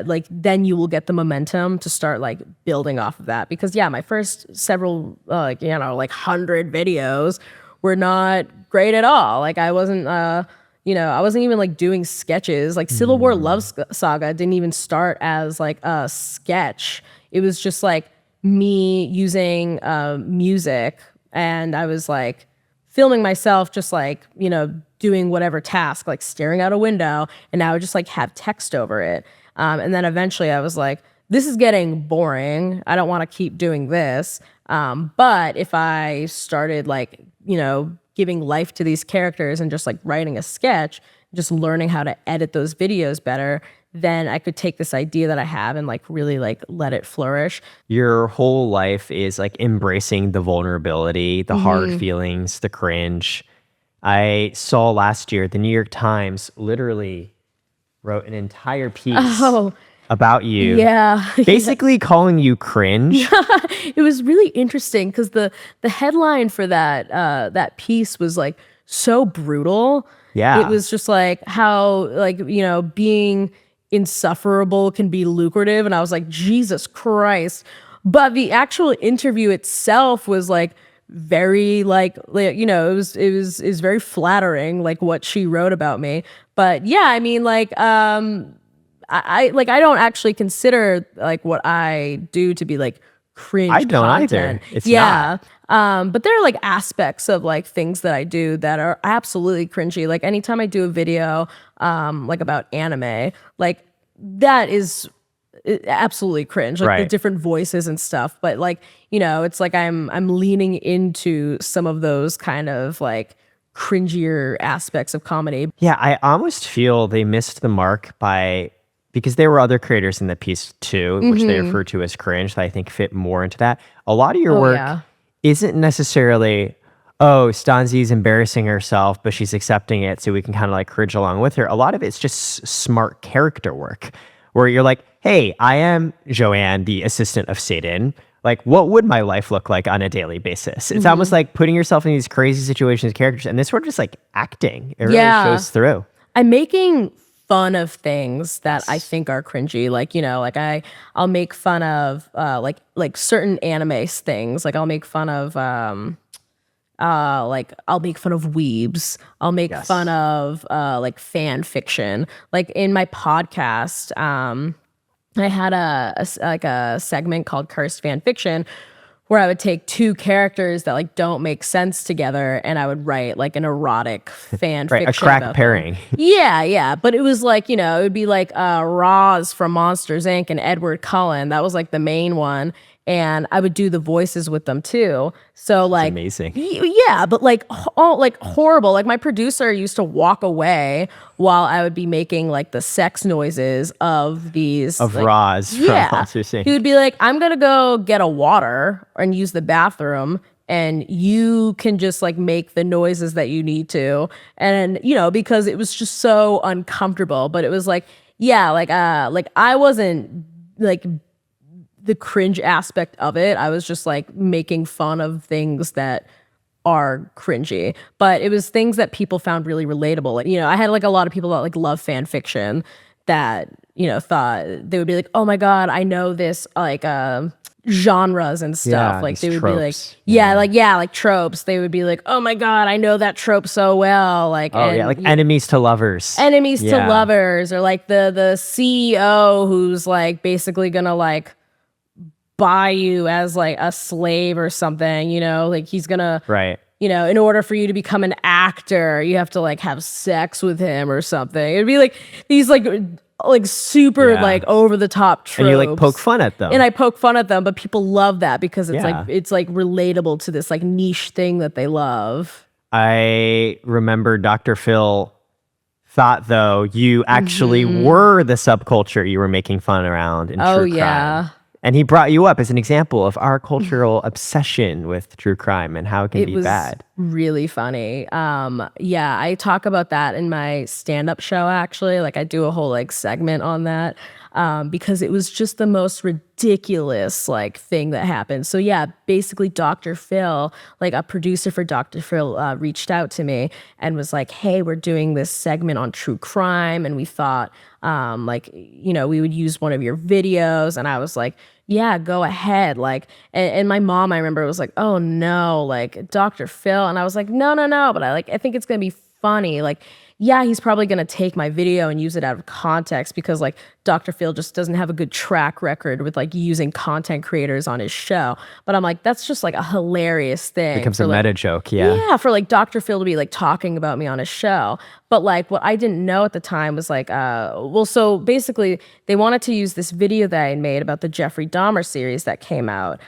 like then you will get the momentum to start like building off of that. Because yeah, my first several like, you know, like 100 videos were not great at all. Like I wasn't you know, I wasn't even like doing sketches. Like Civil War Love Saga didn't even start as like a sketch. It was just like me using music, and I was like filming myself just like, you know, doing whatever task, like staring out a window, and now I would just like have text over it. And then eventually I was like, this is getting boring. I don't want to keep doing this. But if I started like, you know, giving life to these characters and just like writing a sketch, just learning how to edit those videos better, then I could take this idea that I have and like really like let it flourish. Your whole life is like embracing the vulnerability, the hard feelings, the cringe. I saw last year the New York Times literally wrote an entire piece about you. Yeah. Basically calling you cringe. It was really interesting because the headline for that piece was like so brutal. Yeah. It was just like how like, you know, being insufferable can be lucrative, and I was like, Jesus Christ. But the actual interview itself was like very like, you know, it was very flattering, like what she wrote about me. But yeah, I mean, like I don't actually consider like what I do to be like cringe I don't content. either. It's yeah. But there are like aspects of like things that I do that are absolutely cringy. Like anytime I do a video like about anime, like that is absolutely cringe, like the Right. different voices and stuff. But like, you know, it's like I'm leaning into some of those kind of like cringier aspects of comedy. Yeah, I almost feel they missed the mark because there were other creators in the piece too, which they refer to as cringe, that I think fit more into that. A lot of your Oh work yeah. isn't necessarily, oh, Stanzi's embarrassing herself, but she's accepting it, so we can kind of like cringe along with her. A lot of it's just smart character work, where you're like, hey, I am Joanne, the assistant of Satan. Like, what would my life look like on a daily basis? It's almost like putting yourself in these crazy situations as characters, and this one just like acting. It really Yeah. shows through. I'm making fun of things that I think are cringy. Like, you know, like I'll make fun of like certain anime things. Like I'll make fun of like I'll make fun of weebs. I'll make Yes. fun of like fan fiction. Like in my podcast, I had like a segment called Cursed Fan Fiction where I would take two characters that like don't make sense together and I would write like an erotic fan Right, fiction. a crack about them. pairing. Yeah, yeah. But it was like, you know, it would be like Roz from Monsters Inc. and Edward Cullen. That was like the main one. And I would do the voices with them too. So like amazing. Yeah, but like all like horrible. Like my producer used to walk away while I would be making like the sex noises of these Of like, Roz from yeah. Monsters Inc. He would be like, I'm gonna go get a water and use the bathroom and you can just like make the noises that you need to. And you know, because it was just so uncomfortable. But it was like, yeah, like I wasn't like the cringe aspect of it. I was just like making fun of things that are cringy, but it was things that people found really relatable. Like, you know, I had like a lot of people that like love fan fiction that, you know, thought they would be like, oh my God, I know this like genres and stuff. Yeah, like these they would be like, tropes. like tropes. They would be like, oh my God, I know that trope so well. Like, Oh, yeah, like enemies to lovers. enemies to Yeah. lovers, or like the CEO who's like basically gonna like buy you as like a slave or something, you know, like he's gonna, Right. you know, in order for you to become an actor, you have to like have sex with him or something. It'd be like these like super Yeah. like over the top tropes. And you like poke fun at them. And I poke fun at them, but people love that because it's Yeah. like it's like relatable to this like niche thing that they love. I remember Dr. Phil thought, though, you actually were the subculture you were making fun around in true crime. Yeah. And he brought you up as an example of our cultural obsession with true crime and how it can It be was bad. really funny. Yeah, I talk about that in my stand-up show actually. Like I do a whole like segment on that. Because it was just the most ridiculous like thing that happened. So yeah, basically Dr. Phil, like a producer for Dr. Phil reached out to me and was like, hey, we're doing this segment on true crime and we thought like, you know, we would use one of your videos. And I was like, yeah, go ahead. Like, and my mom, I remember was like, oh no, like Dr. Phil. And I was like, no. But I think it's going to be funny. Like, yeah, he's probably going to take my video and use it out of context because like Dr. Phil just doesn't have a good track record with like using content creators on his show. But I'm like, that's just like a hilarious thing. Becomes for, a like, meta joke, yeah. yeah, for like Dr. Phil to be like talking about me on his show. But like what I didn't know at the time was like, well, so basically they wanted to use this video that I had made about the Jeffrey Dahmer series that came out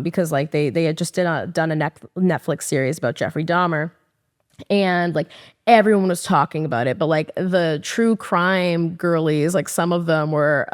because like they had just done a Netflix series about Jeffrey Dahmer. And like everyone was talking about it, but like the true crime girlies, like some of them were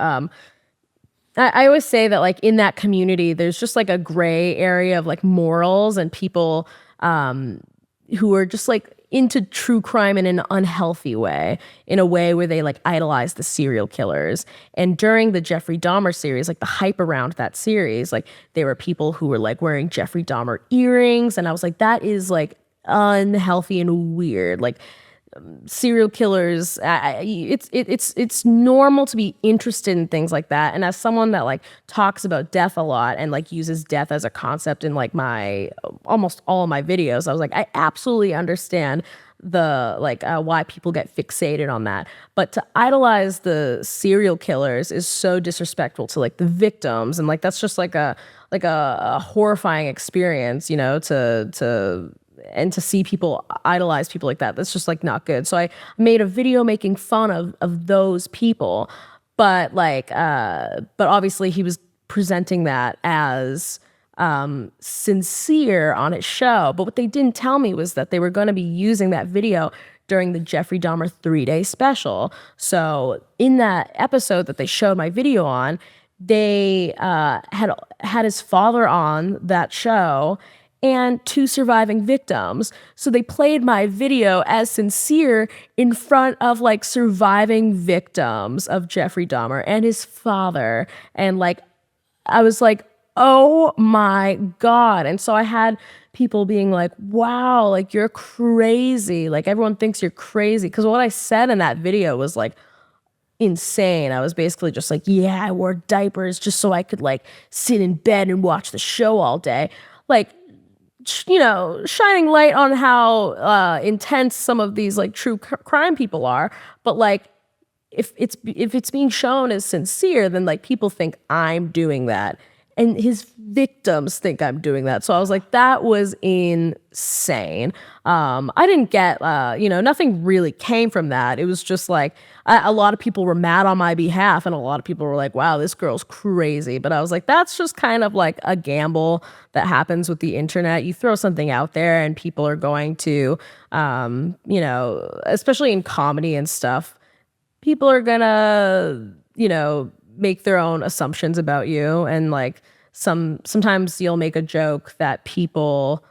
I always say that like in that community there's just like a gray area of like morals and people who are just like into true crime in an unhealthy way, in a way where they like idolize the serial killers. And during the Jeffrey Dahmer series, like the hype around that series, like there were people who were like wearing Jeffrey Dahmer earrings, and I was like, that is like unhealthy and weird. Like serial killers. It's normal to be interested in things like that. And as someone that like talks about death a lot and like uses death as a concept in like my almost all of my videos, I was like, I absolutely understand the like why people get fixated on that. But to idolize the serial killers is so disrespectful to like the victims, and like that's just like a horrifying experience, you know, to see people idolize people like that. That's just like not good. So I made a video making fun of those people, but like but obviously he was presenting that as sincere on his show. But what they didn't tell me was that they were going to be using that video during the Jeffrey Dahmer 3-day special. So in that episode that they showed my video on, they had his father on that show and 2 surviving victims. So they played my video as sincere in front of like surviving victims of Jeffrey Dahmer and his father. And like, I was like, oh my God. And so I had people being like, wow, like you're crazy. Like everyone thinks you're crazy. Because what I said in that video was like insane. I was basically just like, yeah, I wore diapers just so I could like sit in bed and watch the show all day. Like, you know, shining light on how intense some of these like true crime people are. But like, if it's being shown as sincere, then like people think I'm doing that, and his victims think I'm doing that. So I was like, that was insane. I didn't get, you know, nothing really came from that. It was just like a lot of people were mad on my behalf, and a lot of people were like, wow, this girl's crazy. But I was like, that's just kind of like a gamble that happens with the internet. You throw something out there and people are going to, you know, especially in comedy and stuff, people are gonna, you know, make their own assumptions about you. And like sometimes you'll make a joke that people,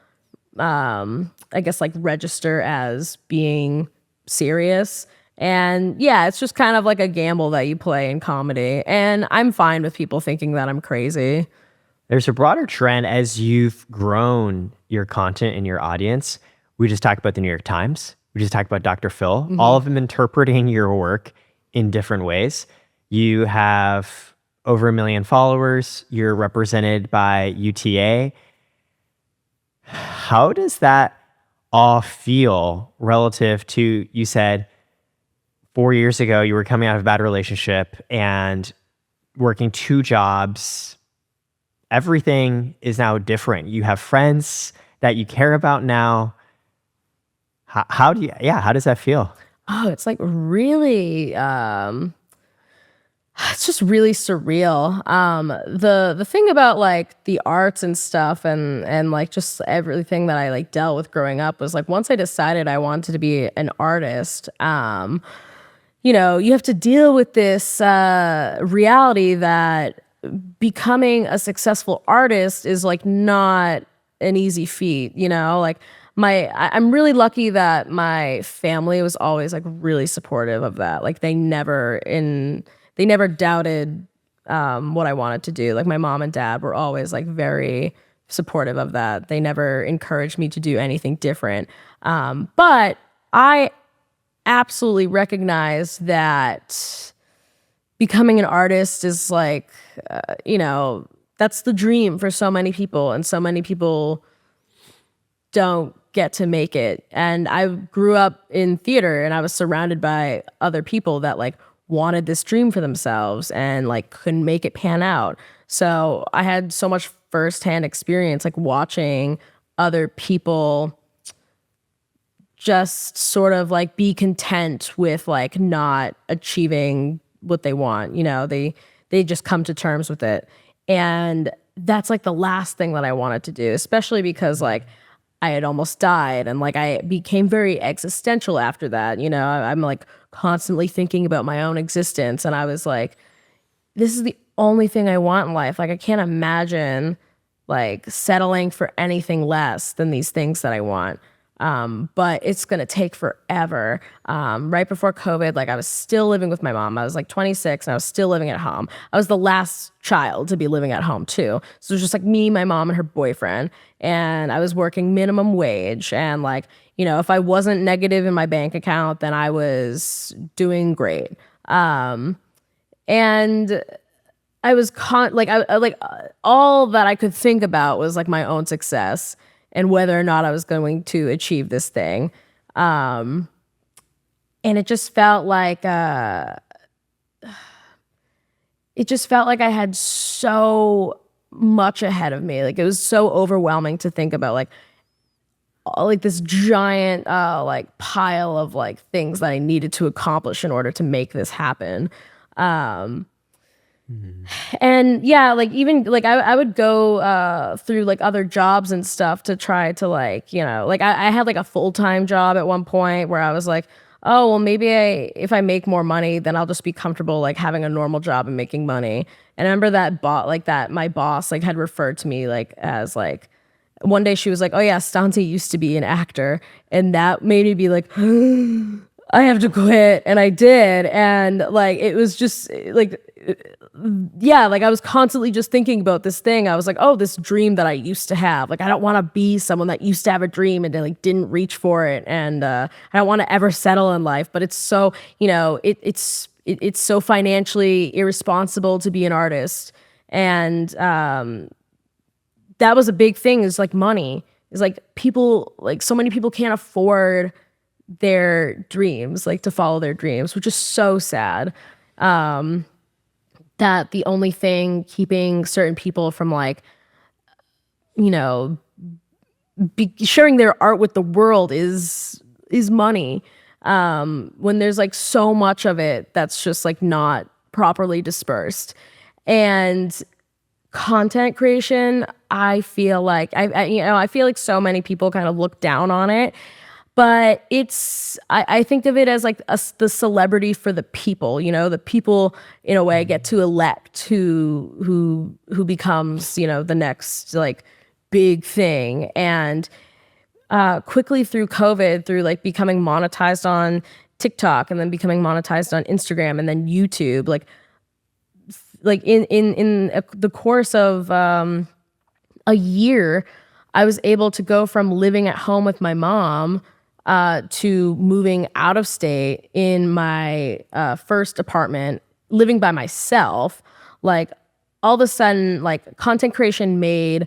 I guess like register as being serious. And yeah, it's just kind of like a gamble that you play in comedy. And I'm fine with people thinking that I'm crazy. There's a broader trend as you've grown your content and your audience. We just talked about the New York Times. We just talked about Dr. Phil, all of them interpreting your work in different ways. You have over 1 million followers. You're represented by UTA. How does that all feel relative to, you said 4 years ago, you were coming out of a bad relationship and working 2 jobs. Everything is now different. You have friends that you care about now. How does that feel? Oh, it's like really, it's just really surreal. The thing about like the arts and stuff and like just everything that I like dealt with growing up was like once I decided I wanted to be an artist, you know, you have to deal with this reality that becoming a successful artist is like not an easy feat, you know, like I'm really lucky that my family was always like really supportive of that. Like they never doubted what I wanted to do. Like my mom and dad were always like very supportive of that. They never encouraged me to do anything different. But I absolutely recognize that becoming an artist is like, you know, that's the dream for so many people, and so many people don't get to make it. And I grew up in theater and I was surrounded by other people that like wanted this dream for themselves and like couldn't make it pan out. So I had so much firsthand experience like watching other people just sort of like be content with like not achieving what they want. You know, they just come to terms with it. And that's like the last thing that I wanted to do, especially because like I had almost died and like I became very existential after that. You know, I'm like constantly thinking about my own existence, and I was like, this is the only thing I want in life. Like I can't imagine like settling for anything less than these things that I want. but it's gonna take forever. Right before COVID, like I was still living with my mom. I was like 26 and I was still living at home. I was the last child to be living at home too. So it was just like me, my mom, and her boyfriend. And I was working minimum wage. And like, if I wasn't negative in my bank account, then I was doing great. And I was all that I could think about was like my own success and whether or not I was going to achieve this thing. And it just felt like I had so much ahead of me. Like it was so overwhelming to think about like this giant like pile of like things that I needed to accomplish in order to make this happen. And yeah, like even like I would go through like other jobs and stuff to try to like, like I had like a full-time job at one point where I was like, oh, well, maybe if I make more money, then I'll just be comfortable like having a normal job and making money. And I remember that my boss like had referred to me like as like, one day she was like, oh yeah, Stanzi used to be an actor. And that made me be like, I have to quit. And I did. And like, it was just like, yeah, like I was constantly just thinking about this thing. I was like, oh, this dream that I used to have. Like, I don't want to be someone that used to have a dream and like didn't reach for it. And I don't want to ever settle in life. But it's so, it's so financially irresponsible to be an artist. And that was a big thing, is like money. Is like people, like so many people can't afford their dreams, like to follow their dreams, which is so sad. That the only thing keeping certain people from like, sharing their art with the world is money. When there's like so much of it that's just like not properly dispersed. And content creation, I feel like I feel like so many people kind of look down on it. But I think of it as like the celebrity for the people, the people in a way get to elect who becomes, the next like big thing. And quickly through COVID, through like becoming monetized on TikTok and then becoming monetized on Instagram and then YouTube, like in the course of a year, I was able to go from living at home with my mom to moving out of state in my first apartment, living by myself. Like all of a sudden, like content creation made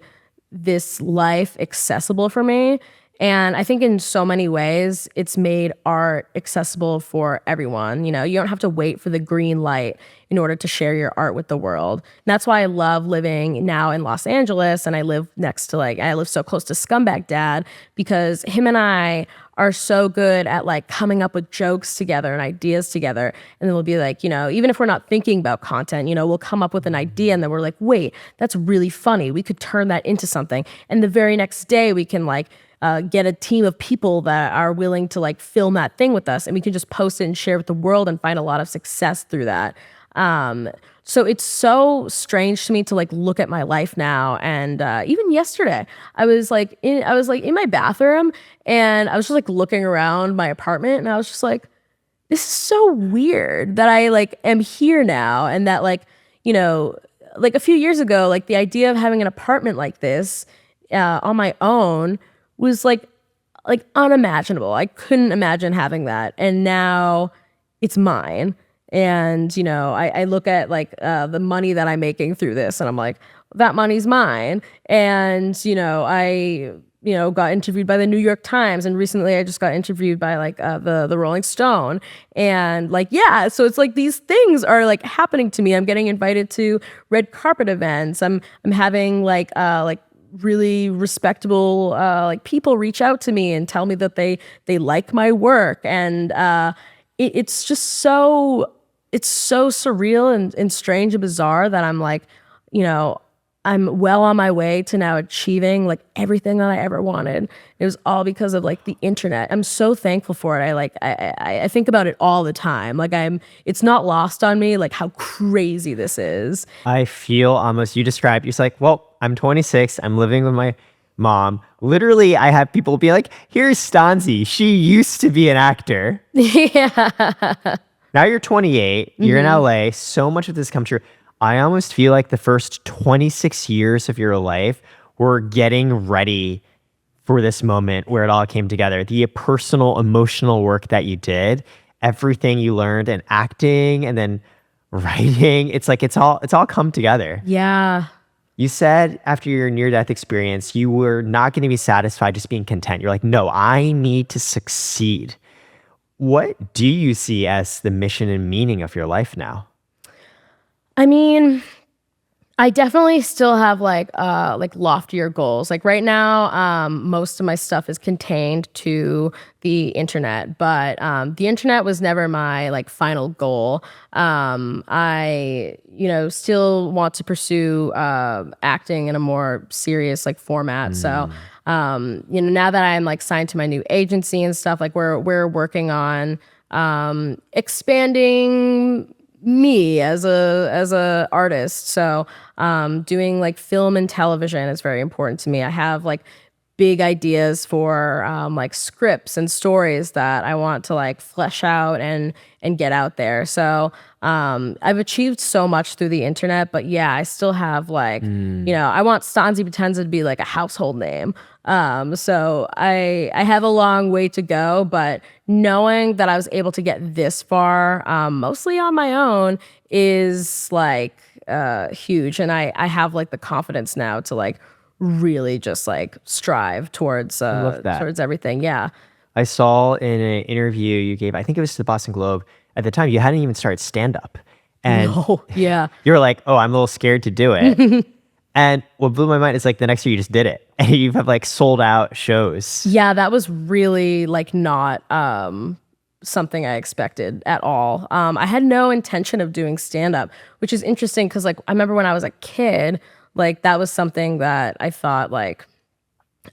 this life accessible for me. And I think in so many ways, it's made art accessible for everyone. You don't have to wait for the green light in order to share your art with the world. And that's why I love living now in Los Angeles. And I live I live so close to Scumbag Dad, because him and I are so good at like coming up with jokes together and ideas together. And then we'll be like, even if we're not thinking about content, we'll come up with an idea and then we're like, wait, that's really funny. We could turn that into something. And the very next day we can like, get a team of people that are willing to like film that thing with us, and we can just post it and share with the world and find a lot of success through that. So it's so strange to me to like look at my life now. And even yesterday, I was like in my bathroom and I was just like looking around my apartment and I was just like, this is so weird that I like am here now, and that like, like a few years ago, like the idea of having an apartment like this on my own was like unimaginable. I couldn't imagine having that. And now it's mine. And, I look at like the money that I'm making through this and I'm like, that money's mine. And, I, got interviewed by the New York Times, and recently I just got interviewed by like the Rolling Stone. And like, yeah, so it's like these things are like happening to me. I'm getting invited to red carpet events. I'm having like really respectable like people reach out to me and tell me that they like my work. And it's just so surreal and strange and bizarre that I'm like, I'm well on my way to now achieving like everything that I ever wanted. It was all because of like the internet. I'm so thankful for it. I think about it all the time. Like it's not lost on me like how crazy this is. I feel almost, you described, you're like, well, I'm 26. I'm living with my mom. Literally, I have people be like, here's Stanzi. She used to be an actor. Yeah. Now you're 28. You're in LA. So much of this come true. I almost feel like the first 26 years of your life were getting ready for this moment where it all came together. The personal, emotional work that you did, everything you learned in acting and then writing, it's like it's all come together. Yeah. You said after your near-death experience, you were not going to be satisfied just being content. You're like, no, I need to succeed. What do you see as the mission and meaning of your life now? I mean, I definitely still have like loftier goals. Like right now, most of my stuff is contained to the internet, but the internet was never my like final goal. I still want to pursue acting in a more serious like format. So now that I'm like signed to my new agency and stuff, like we're working on expanding me as a artist. So doing like film and television is very important to me. I have like big ideas for like scripts and stories that I want to like flesh out and get out there. So I've achieved so much through the internet, but yeah, I still have like I want Stanzi Potenza to be like a household name. So I have a long way to go, but knowing that I was able to get this far, mostly on my own, is like huge. And I have like the confidence now to like really just like strive towards Love that. towards everything. Yeah. I saw in an interview you gave, I think it was to the Boston Globe, at the time you hadn't even started stand-up. And Oh, yeah. you were like, oh, I'm a little scared to do it. And what blew my mind is like the next year you just did it. And you have like sold out shows. Yeah, that was really like not something I expected at all. I had no intention of doing stand up, which is interesting because like I remember when I was a kid, like that was something that I thought like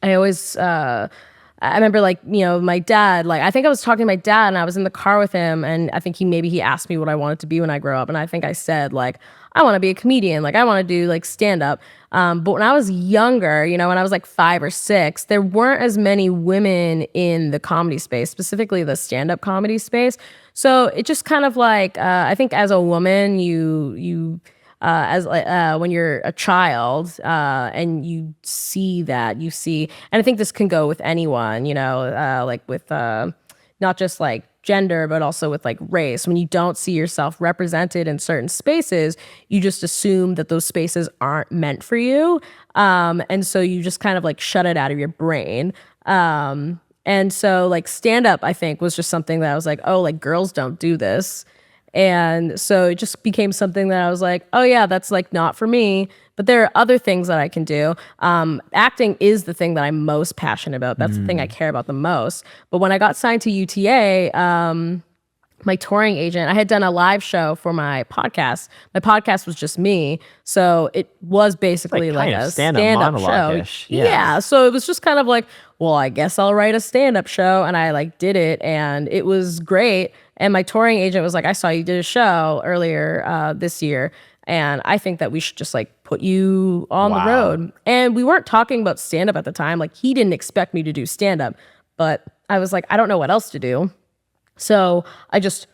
I always I remember like, my dad, like I think I was talking to my dad and I was in the car with him and I think he asked me what I wanted to be when I grow up. And I think I said like, I want to be a comedian. Like I want to do like stand up. But when I was younger, when I was like 5 or 6, there weren't as many women in the comedy space, specifically the stand up comedy space. So it just kind of like, I think as a woman, when you're a child and you see, and I think this can go with anyone, like with not just like gender, but also with like race. When you don't see yourself represented in certain spaces, you just assume that those spaces aren't meant for you. And so you just kind of like shut it out of your brain. And so like stand up, I think, was just something that I was like, oh, like girls don't do this. And so it just became something that I was like, oh yeah, that's like not for me. But there are other things that I can do. Acting is the thing that I'm most passionate about. That's the thing I care about the most. But when I got signed to UTA, my touring agent, I had done a live show for my podcast. My podcast was just me. So it was basically like a stand-up show. Yeah. So it was just kind of like, well, I guess I'll write a stand-up show. And I like did it and it was great. And my touring agent was like, I saw you did a show earlier this year. And I think that we should just like put you on the road. And we weren't talking about stand-up at the time. Like he didn't expect me to do stand-up. But I was like, I don't know what else to do. So I just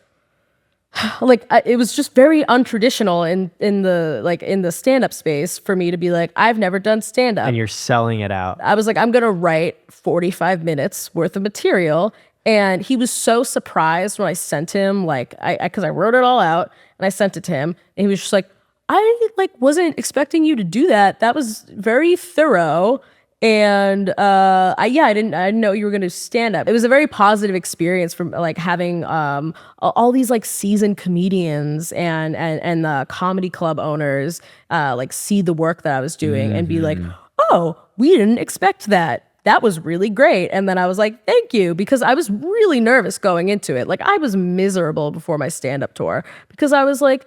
it was just very untraditional in the stand-up space for me to be like, I've never done stand-up. And you're selling it out. I was like, I'm gonna write 45 minutes worth of material. And he was so surprised when I sent him because I wrote it all out and I sent it to him. And he was just like, I wasn't expecting you to do that. That was very thorough. And I didn't know you were going to stand up. It was a very positive experience from like having all these like seasoned comedians and the comedy club owners like see the work that I was doing and be like, oh, we didn't expect that. That was really great. And then I was like, thank you, because I was really nervous going into it. Like I was miserable before my stand-up tour because I was like,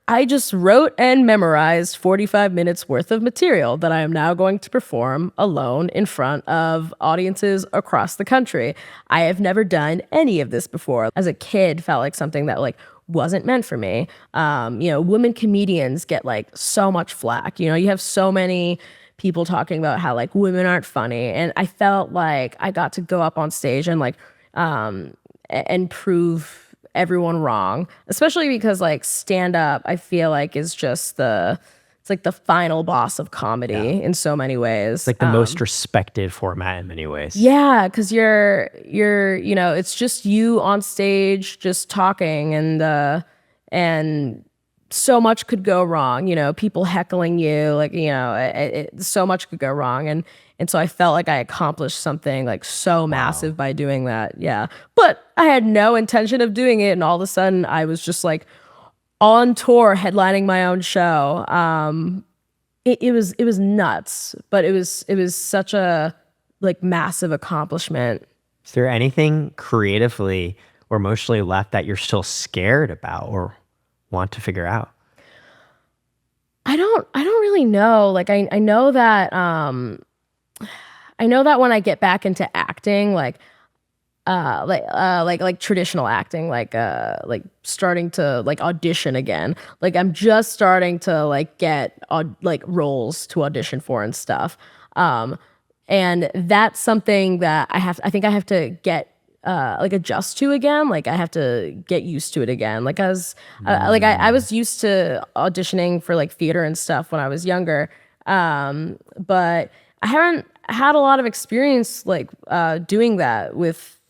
I just wrote and memorized 45 minutes worth of material that I am now going to perform alone in front of audiences across the country. I have never done any of this before. As a kid, felt like something that like wasn't meant for me. Women comedians get like so much flack. You have so many people talking about how like women aren't funny, and I felt like I got to go up on stage and like and prove everyone wrong, especially because like stand up I feel like is just it's like the final boss of comedy in so many ways. It's like the most respected format in many ways. Yeah, because you're it's just you on stage just talking, and so much could go wrong. People heckling you, like so much could go wrong, and so I felt like I accomplished something like so massive by doing that. Yeah, but I had no intention of doing it, and all of a sudden I was just like on tour headlining my own show. It was nuts, but it was such a like massive accomplishment. Is there anything creatively or emotionally left that you're still scared about or want to figure out? I don't really know. Like I know that when I get back into acting, like traditional acting, like starting to like audition again. Like I'm just starting to like get like roles to audition for and stuff. And that's something that I think I have to get like adjust to again. Like I have to get used to it again. Like I was used to auditioning for like theater and stuff when I was younger. But I haven't had a lot of experience like doing that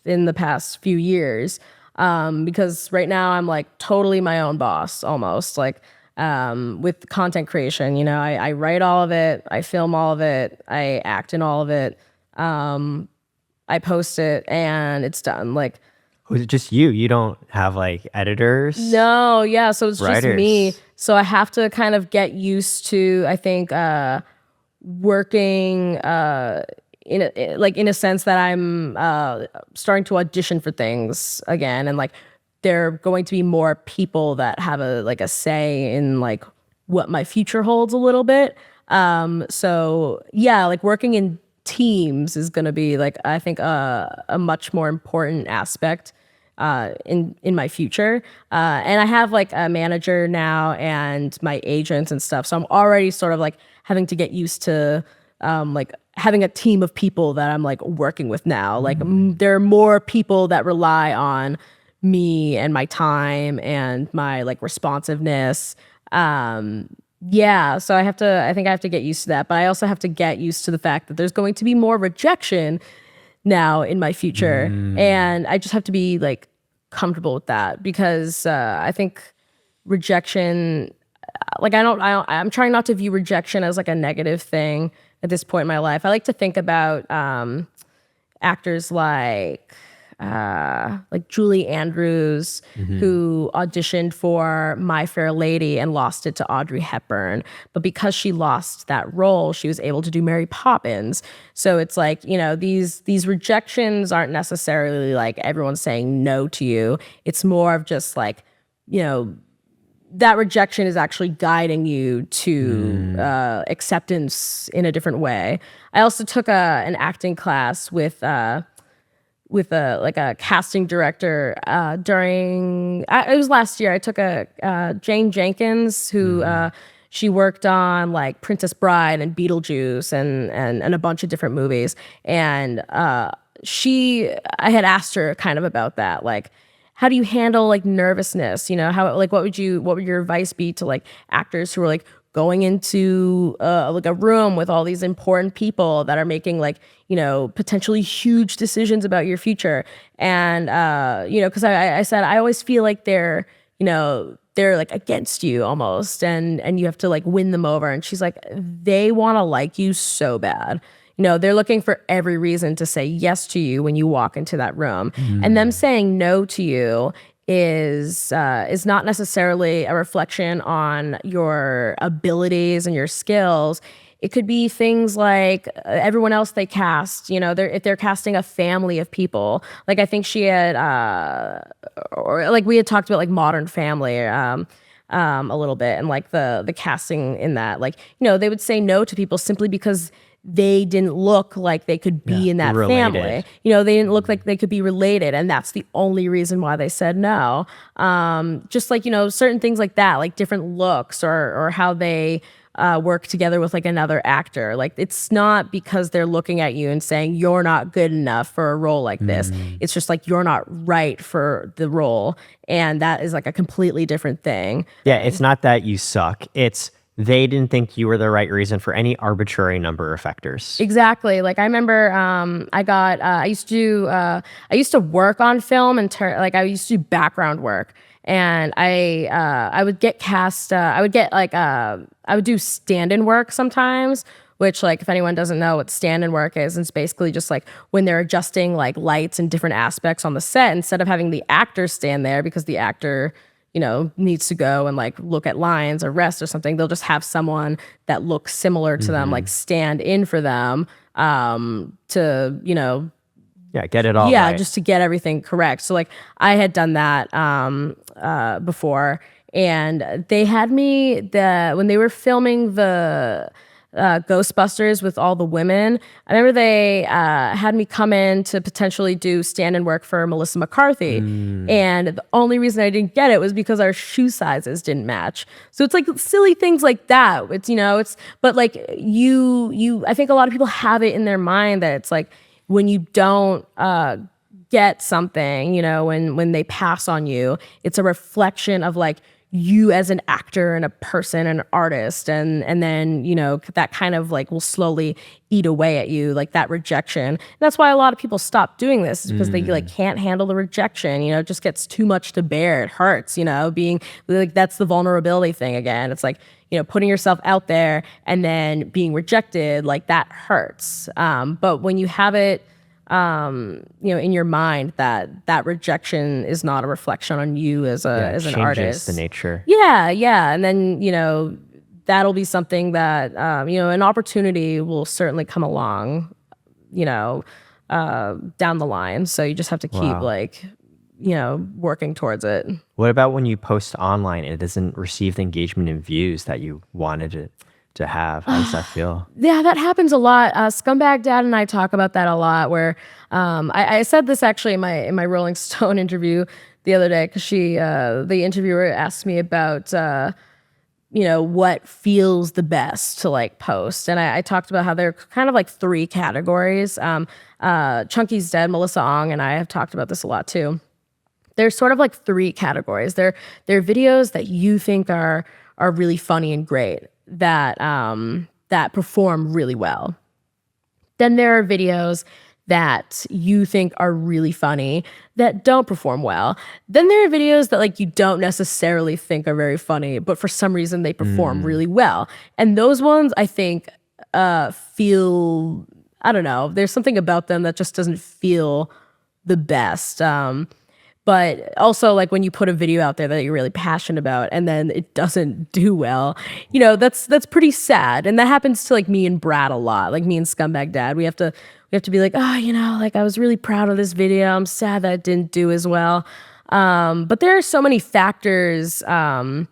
in the past few years. Because right now I'm like totally my own boss almost, like with content creation. I write all of it, I film all of it, I act in all of it, I post it, and it's done. Like, Was it just you? You don't have like editors? no, yeah, so it's just Writers. me. So I have to kind of get used to, I think, working in a sense that I'm starting to audition for things again, and like there are going to be more people that have a say in like what my future holds a little bit. So yeah, like working in teams is going to be like, I think a much more important aspect in my future. And I have like a manager now and my agents and stuff. So I'm already sort of like having to get used to like having a team of people that I'm like working with now. Like there are more people that rely on me and my time and my like responsiveness. Yeah, so I think I have to get used to that, but I also have to get used to the fact that there's going to be more rejection now in my future. And I just have to be like comfortable with that, because I think rejection, like I'm trying not to view rejection as like a negative thing at this point in my life. I like to think about actors like Julie Andrews, who auditioned for My Fair Lady and lost it to Audrey Hepburn. But because she lost that role, she was able to do Mary Poppins. So it's like, these rejections aren't necessarily like everyone's saying no to you. It's more of just like, that rejection is actually guiding you to acceptance in a different way. I also took an acting class with a casting director during it was last year. I took a Jane Jenkins, who she worked on like Princess Bride and Beetlejuice and a bunch of different movies. And I had asked her kind of about that, like, how do you handle like nervousness? How, like, what would your advice be to like actors who are like going into like a room with all these important people that are making like, potentially huge decisions about your future? And, because I said, I always feel like they're like against you almost, and you have to like win them over. And she's like, they want to like you so bad. They're looking for every reason to say yes to you when you walk into that room. And them saying no to you is not necessarily a reflection on your abilities and your skills. It could be things like everyone else they cast, if they're casting a family of people. Like I think she had, or like we had talked about like Modern Family a little bit, and like the casting in that, like, they would say no to people simply because they didn't look like they could be in that family. They didn't look like they could be related, and that's the only reason why they said no. Just like, certain things like that, like different looks or how they work together with like another actor. Like it's not because they're looking at you and saying you're not good enough for a role like this. It's just like you're not right for the role, and that is like a completely different thing. Yeah, it's not that you suck. It's they didn't think you were the right reason for any arbitrary number of factors. Exactly. Like I remember, I used to work on film and like I used to do background work, and I would get cast. I would do stand-in work sometimes. Which, like, if anyone doesn't know what stand-in work is, it's basically just like when they're adjusting like lights and different aspects on the set, instead of having the actor stand there because the actor, needs to go and like look at lines or rest or something, they'll just have someone that looks similar to them, like stand in for them, to, Yeah, get it all yeah, right. just to get everything correct. So like I had done that before, and they had me when they were filming the Ghostbusters with all the women. I remember they had me come in to potentially do stand-in work for Melissa McCarthy, and the only reason I didn't get it was because our shoe sizes didn't match. So it's like silly things like that. It's but like I think a lot of people have it in their mind that it's like when you don't get something, when they pass on you, it's a reflection of like you as an actor and a person and an artist, and then that kind of like will slowly eat away at you, like that rejection. And that's why a lot of people stop doing this, is because they like can't handle the rejection. It just gets too much to bear. It hurts. Being like, that's the vulnerability thing again. It's like putting yourself out there and then being rejected, like that hurts. But when you have it in your mind that rejection is not a reflection on you as an artist. The nature. Yeah. And then, that'll be something that, an opportunity will certainly come along, down the line. So you just have to keep working towards it. What about when you post online and it doesn't receive the engagement and views that you wanted it to have? How does that feel? Yeah, that happens a lot. Scumbag Dad and I talk about that a lot. Where I said this actually in my Rolling Stone interview the other day, because the interviewer asked me about what feels the best to like post, and I talked about how there are kind of like three categories. Chunky's Dead, Melissa Ong, and I have talked about this a lot too. There's sort of like three categories. They're videos that you think are really funny and great, that perform really well. Then there are videos that you think are really funny that don't perform well. Then there are videos that like you don't necessarily think are very funny, but for some reason they perform really well. And those ones, I think, feel, I don't know, there's something about them that just doesn't feel the best. But also, like, when you put a video out there that you're really passionate about and then it doesn't do well, that's pretty sad. And that happens to like me and Brad a lot. Like me and Scumbag Dad, we have to be like, like I was really proud of this video. I'm sad that it didn't do as well. But there are so many factors in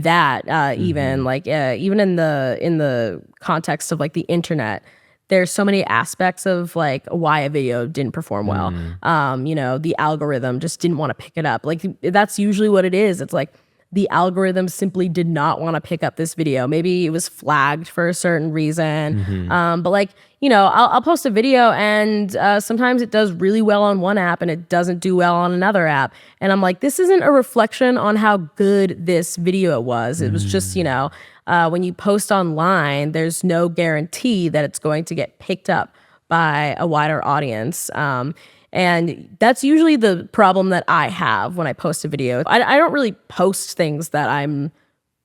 that, even like even in the context of like the internet. There's so many aspects of like why a video didn't perform well. The algorithm just didn't want to pick it up. Like that's usually what it is. It's like the algorithm simply did not want to pick up this video. Maybe it was flagged for a certain reason. But like, I'll post a video and sometimes it does really well on one app and it doesn't do well on another app. And I'm like, this isn't a reflection on how good this video was. It was just, when you post online, there's no guarantee that it's going to get picked up by a wider audience. And that's usually the problem that I have when I post a video. I don't really post things that I'm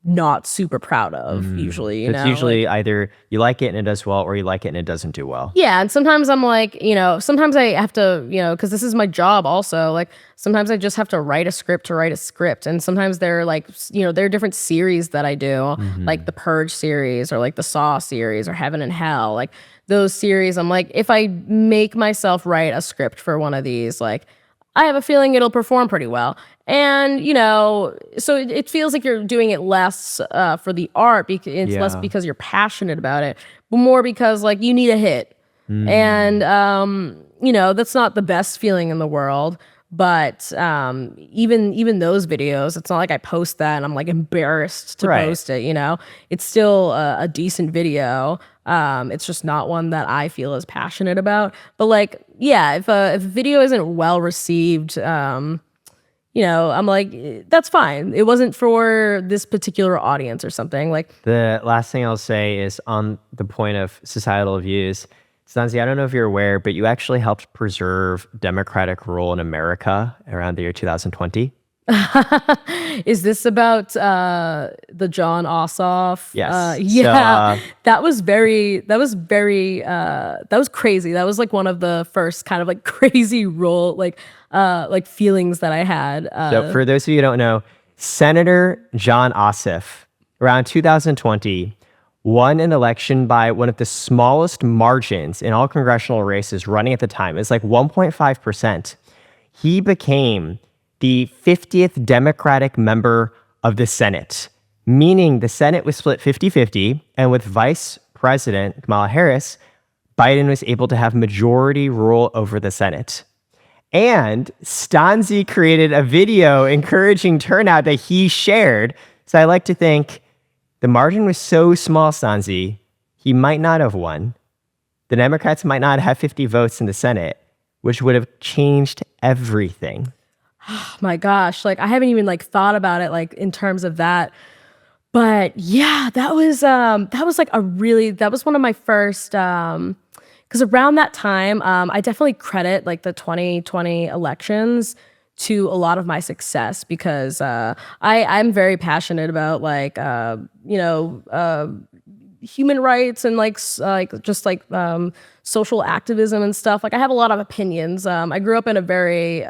not super proud of, usually. It's usually either you like it and it does well, or you like it and it doesn't do well. Yeah, and sometimes I'm like, sometimes I have to, because this is my job also, like sometimes I just have to write a script to write a script. And sometimes there are like, there are different series that I do, like the Purge series or like the Saw series or Heaven and Hell. Like those series, I'm like, if I make myself write a script for one of these, like I have a feeling it'll perform pretty well. And, so it feels like you're doing it less for the art. It's less because you're passionate about it, but more because like you need a hit. And, that's not the best feeling in the world. But even those videos, it's not like I post that and I'm like embarrassed to Right. post it. It's still a decent video. It's just not one that I feel as passionate about. But like, yeah, if a video isn't well received, I'm like, that's fine. It wasn't for this particular audience or something. Like, The last thing I'll say is on the point of societal views. Stanzi, I don't know if you're aware, but you actually helped preserve democratic rule in America around the year 2020. is this about the John Ossoff? Yes. Yeah, So, that was crazy. That was like one of the first kind of like crazy like feelings that I had. So for those of you who don't know, Senator John Ossoff, around 2020, won an election by one of the smallest margins in all congressional races running at the time. It's like 1.5%. He became the 50th Democratic member of the Senate, meaning the Senate was split 50-50, and with Vice President Kamala Harris, Biden was able to have majority rule over the Senate. And Stanzi created a video encouraging turnout that he shared. So I like to think the margin was so small, Stanzi, he might not have won. The Democrats might not have 50 votes in the Senate, which would have changed everything. My gosh, like I haven't even like thought about it like in terms of that. But yeah, that was one of my first because around that time, I definitely credit like the 2020 elections to a lot of my success because I'm very passionate about like human rights and like social activism and stuff. Like I have a lot of opinions. I grew up in a very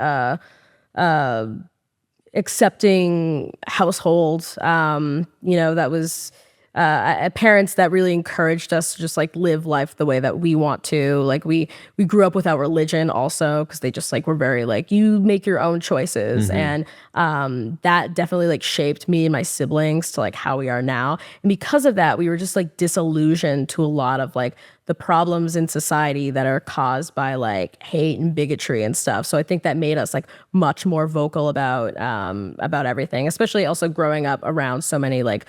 accepting household, that was parents that really encouraged us to just like live life the way that we want to. Like we grew up without religion also because they just like were very like you make your own choices, and that definitely like shaped me and my siblings to like how we are now. And because of that, we were just like disillusioned to a lot of like the problems in society that are caused by like hate and bigotry and stuff. So I think that made us like much more vocal about everything, especially also growing up around so many like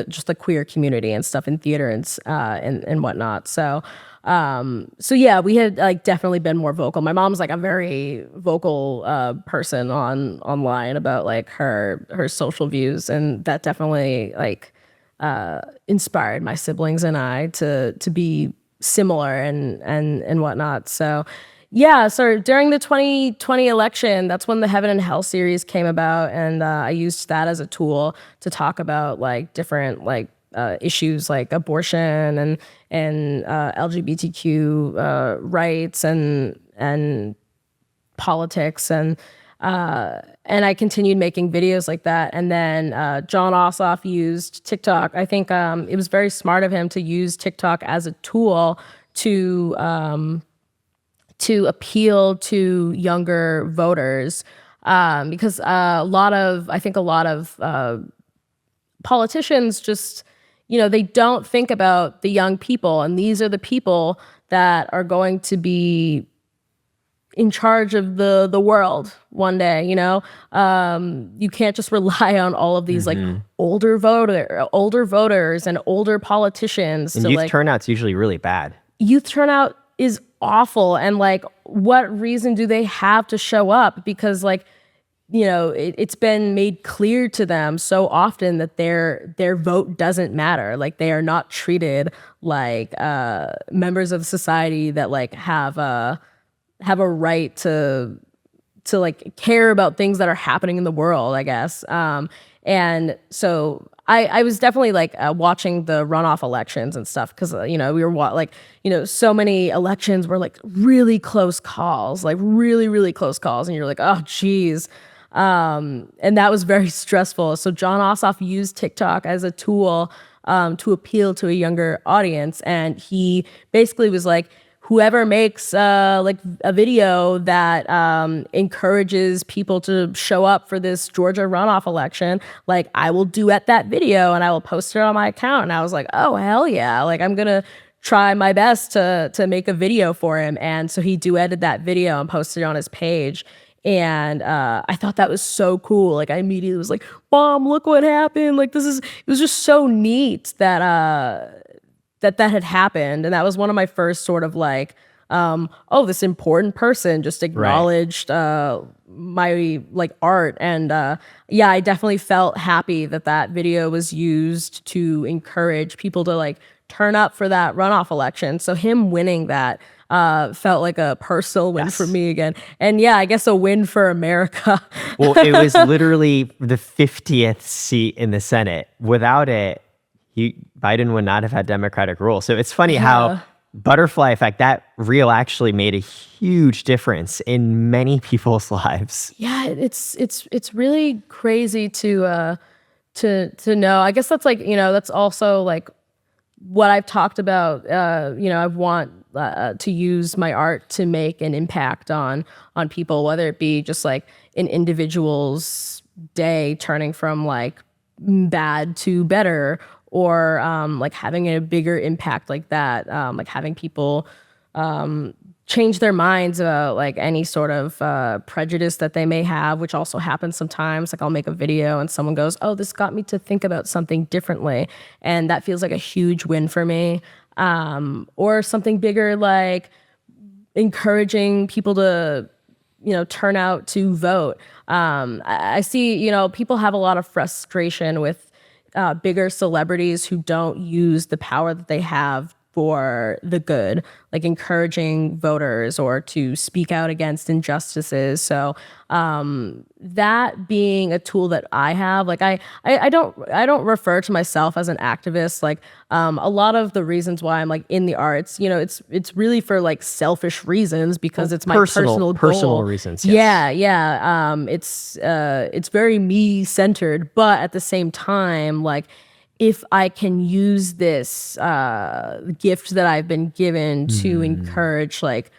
just the queer community and stuff in theater and whatnot. So yeah, we had like definitely been more vocal. My mom's like a very vocal person online about like her social views, and that definitely like inspired my siblings and I to be similar and whatnot. So yeah, so during the 2020 election, that's when the Heaven and Hell series came about, and I used that as a tool to talk about like different like issues like abortion and LGBTQ rights and politics, and I continued making videos like that. And then John Ossoff used TikTok. I think it was very smart of him to use TikTok as a tool to appeal to younger voters, because a lot of politicians just, they don't think about the young people, and these are the people that are going to be in charge of the world one day. You can't just rely on all of these like older voters and older politicians. And youth turnout's usually really bad. Youth turnout is awful, and like what reason do they have to show up? Because like it's been made clear to them so often that their vote doesn't matter. Like they are not treated like members of society that like have a right to like care about things that are happening in the world, I guess. And so I was definitely like watching the runoff elections and stuff because we were so many elections were like really close calls, like really really close calls, and you're like, oh geez. And that was very stressful. So John Ossoff used TikTok as a tool to appeal to a younger audience, and he basically was like, whoever makes like a video that encourages people to show up for this Georgia runoff election, like I will duet that video and I will post it on my account. And I was like, oh hell yeah, like I'm gonna try my best to make a video for him. And so he duetted that video and posted it on his page. And I thought that was so cool. Like I immediately was like, Mom, look what happened. Like it was just so neat that that had happened. And that was one of my first sort of like, oh, this important person just acknowledged my like art. And yeah, I definitely felt happy that that video was used to encourage people to like turn up for that runoff election. So him winning that felt like a personal win for me again. And yeah, I guess a win for America. Well, it was literally the 50th seat in the Senate. Without it, Biden would not have had Democratic rule. So it's funny how butterfly effect, that reel actually made a huge difference in many people's lives. Yeah, it's really crazy to know. I guess that's like, you know, that's also like what I've talked about. You know, I want to use my art to make an impact on people, whether it be just like an individual's day turning from like bad to better, or like having a bigger impact like that, like having people change their minds about like any sort of prejudice that they may have, which also happens sometimes. Like I'll make a video and someone goes, oh, this got me to think about something differently. And that feels like a huge win for me. Or something bigger, like encouraging people to, you know, turn out to vote. I see, you know, people have a lot of frustration with bigger celebrities who don't use the power that they have for the good, like encouraging voters or to speak out against injustices. So that being a tool that I have, like I don't refer to myself as an activist. Like a lot of the reasons why I'm like in the arts, you know, it's really for like selfish reasons because it's my personal goal. Reasons. Yes. Yeah. It's very me centered, but at the same time, like if I can use this gift that I've been given to encourage like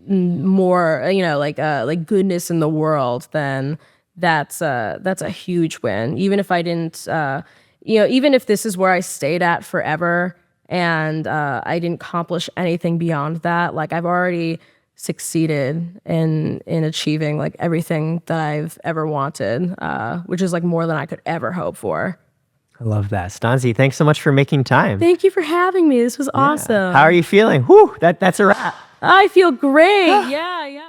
more, you know, like goodness in the world, then that's a huge win. Even if I didn't, you know, even if this is where I stayed at forever and I didn't accomplish anything beyond that, like I've already succeeded in achieving like everything that I've ever wanted, which is like more than I could ever hope for. I love that. Stanzi, thanks so much for making time. Thank you for having me. This was awesome. How are you feeling? Whew, that's a wrap. I feel great. Yeah.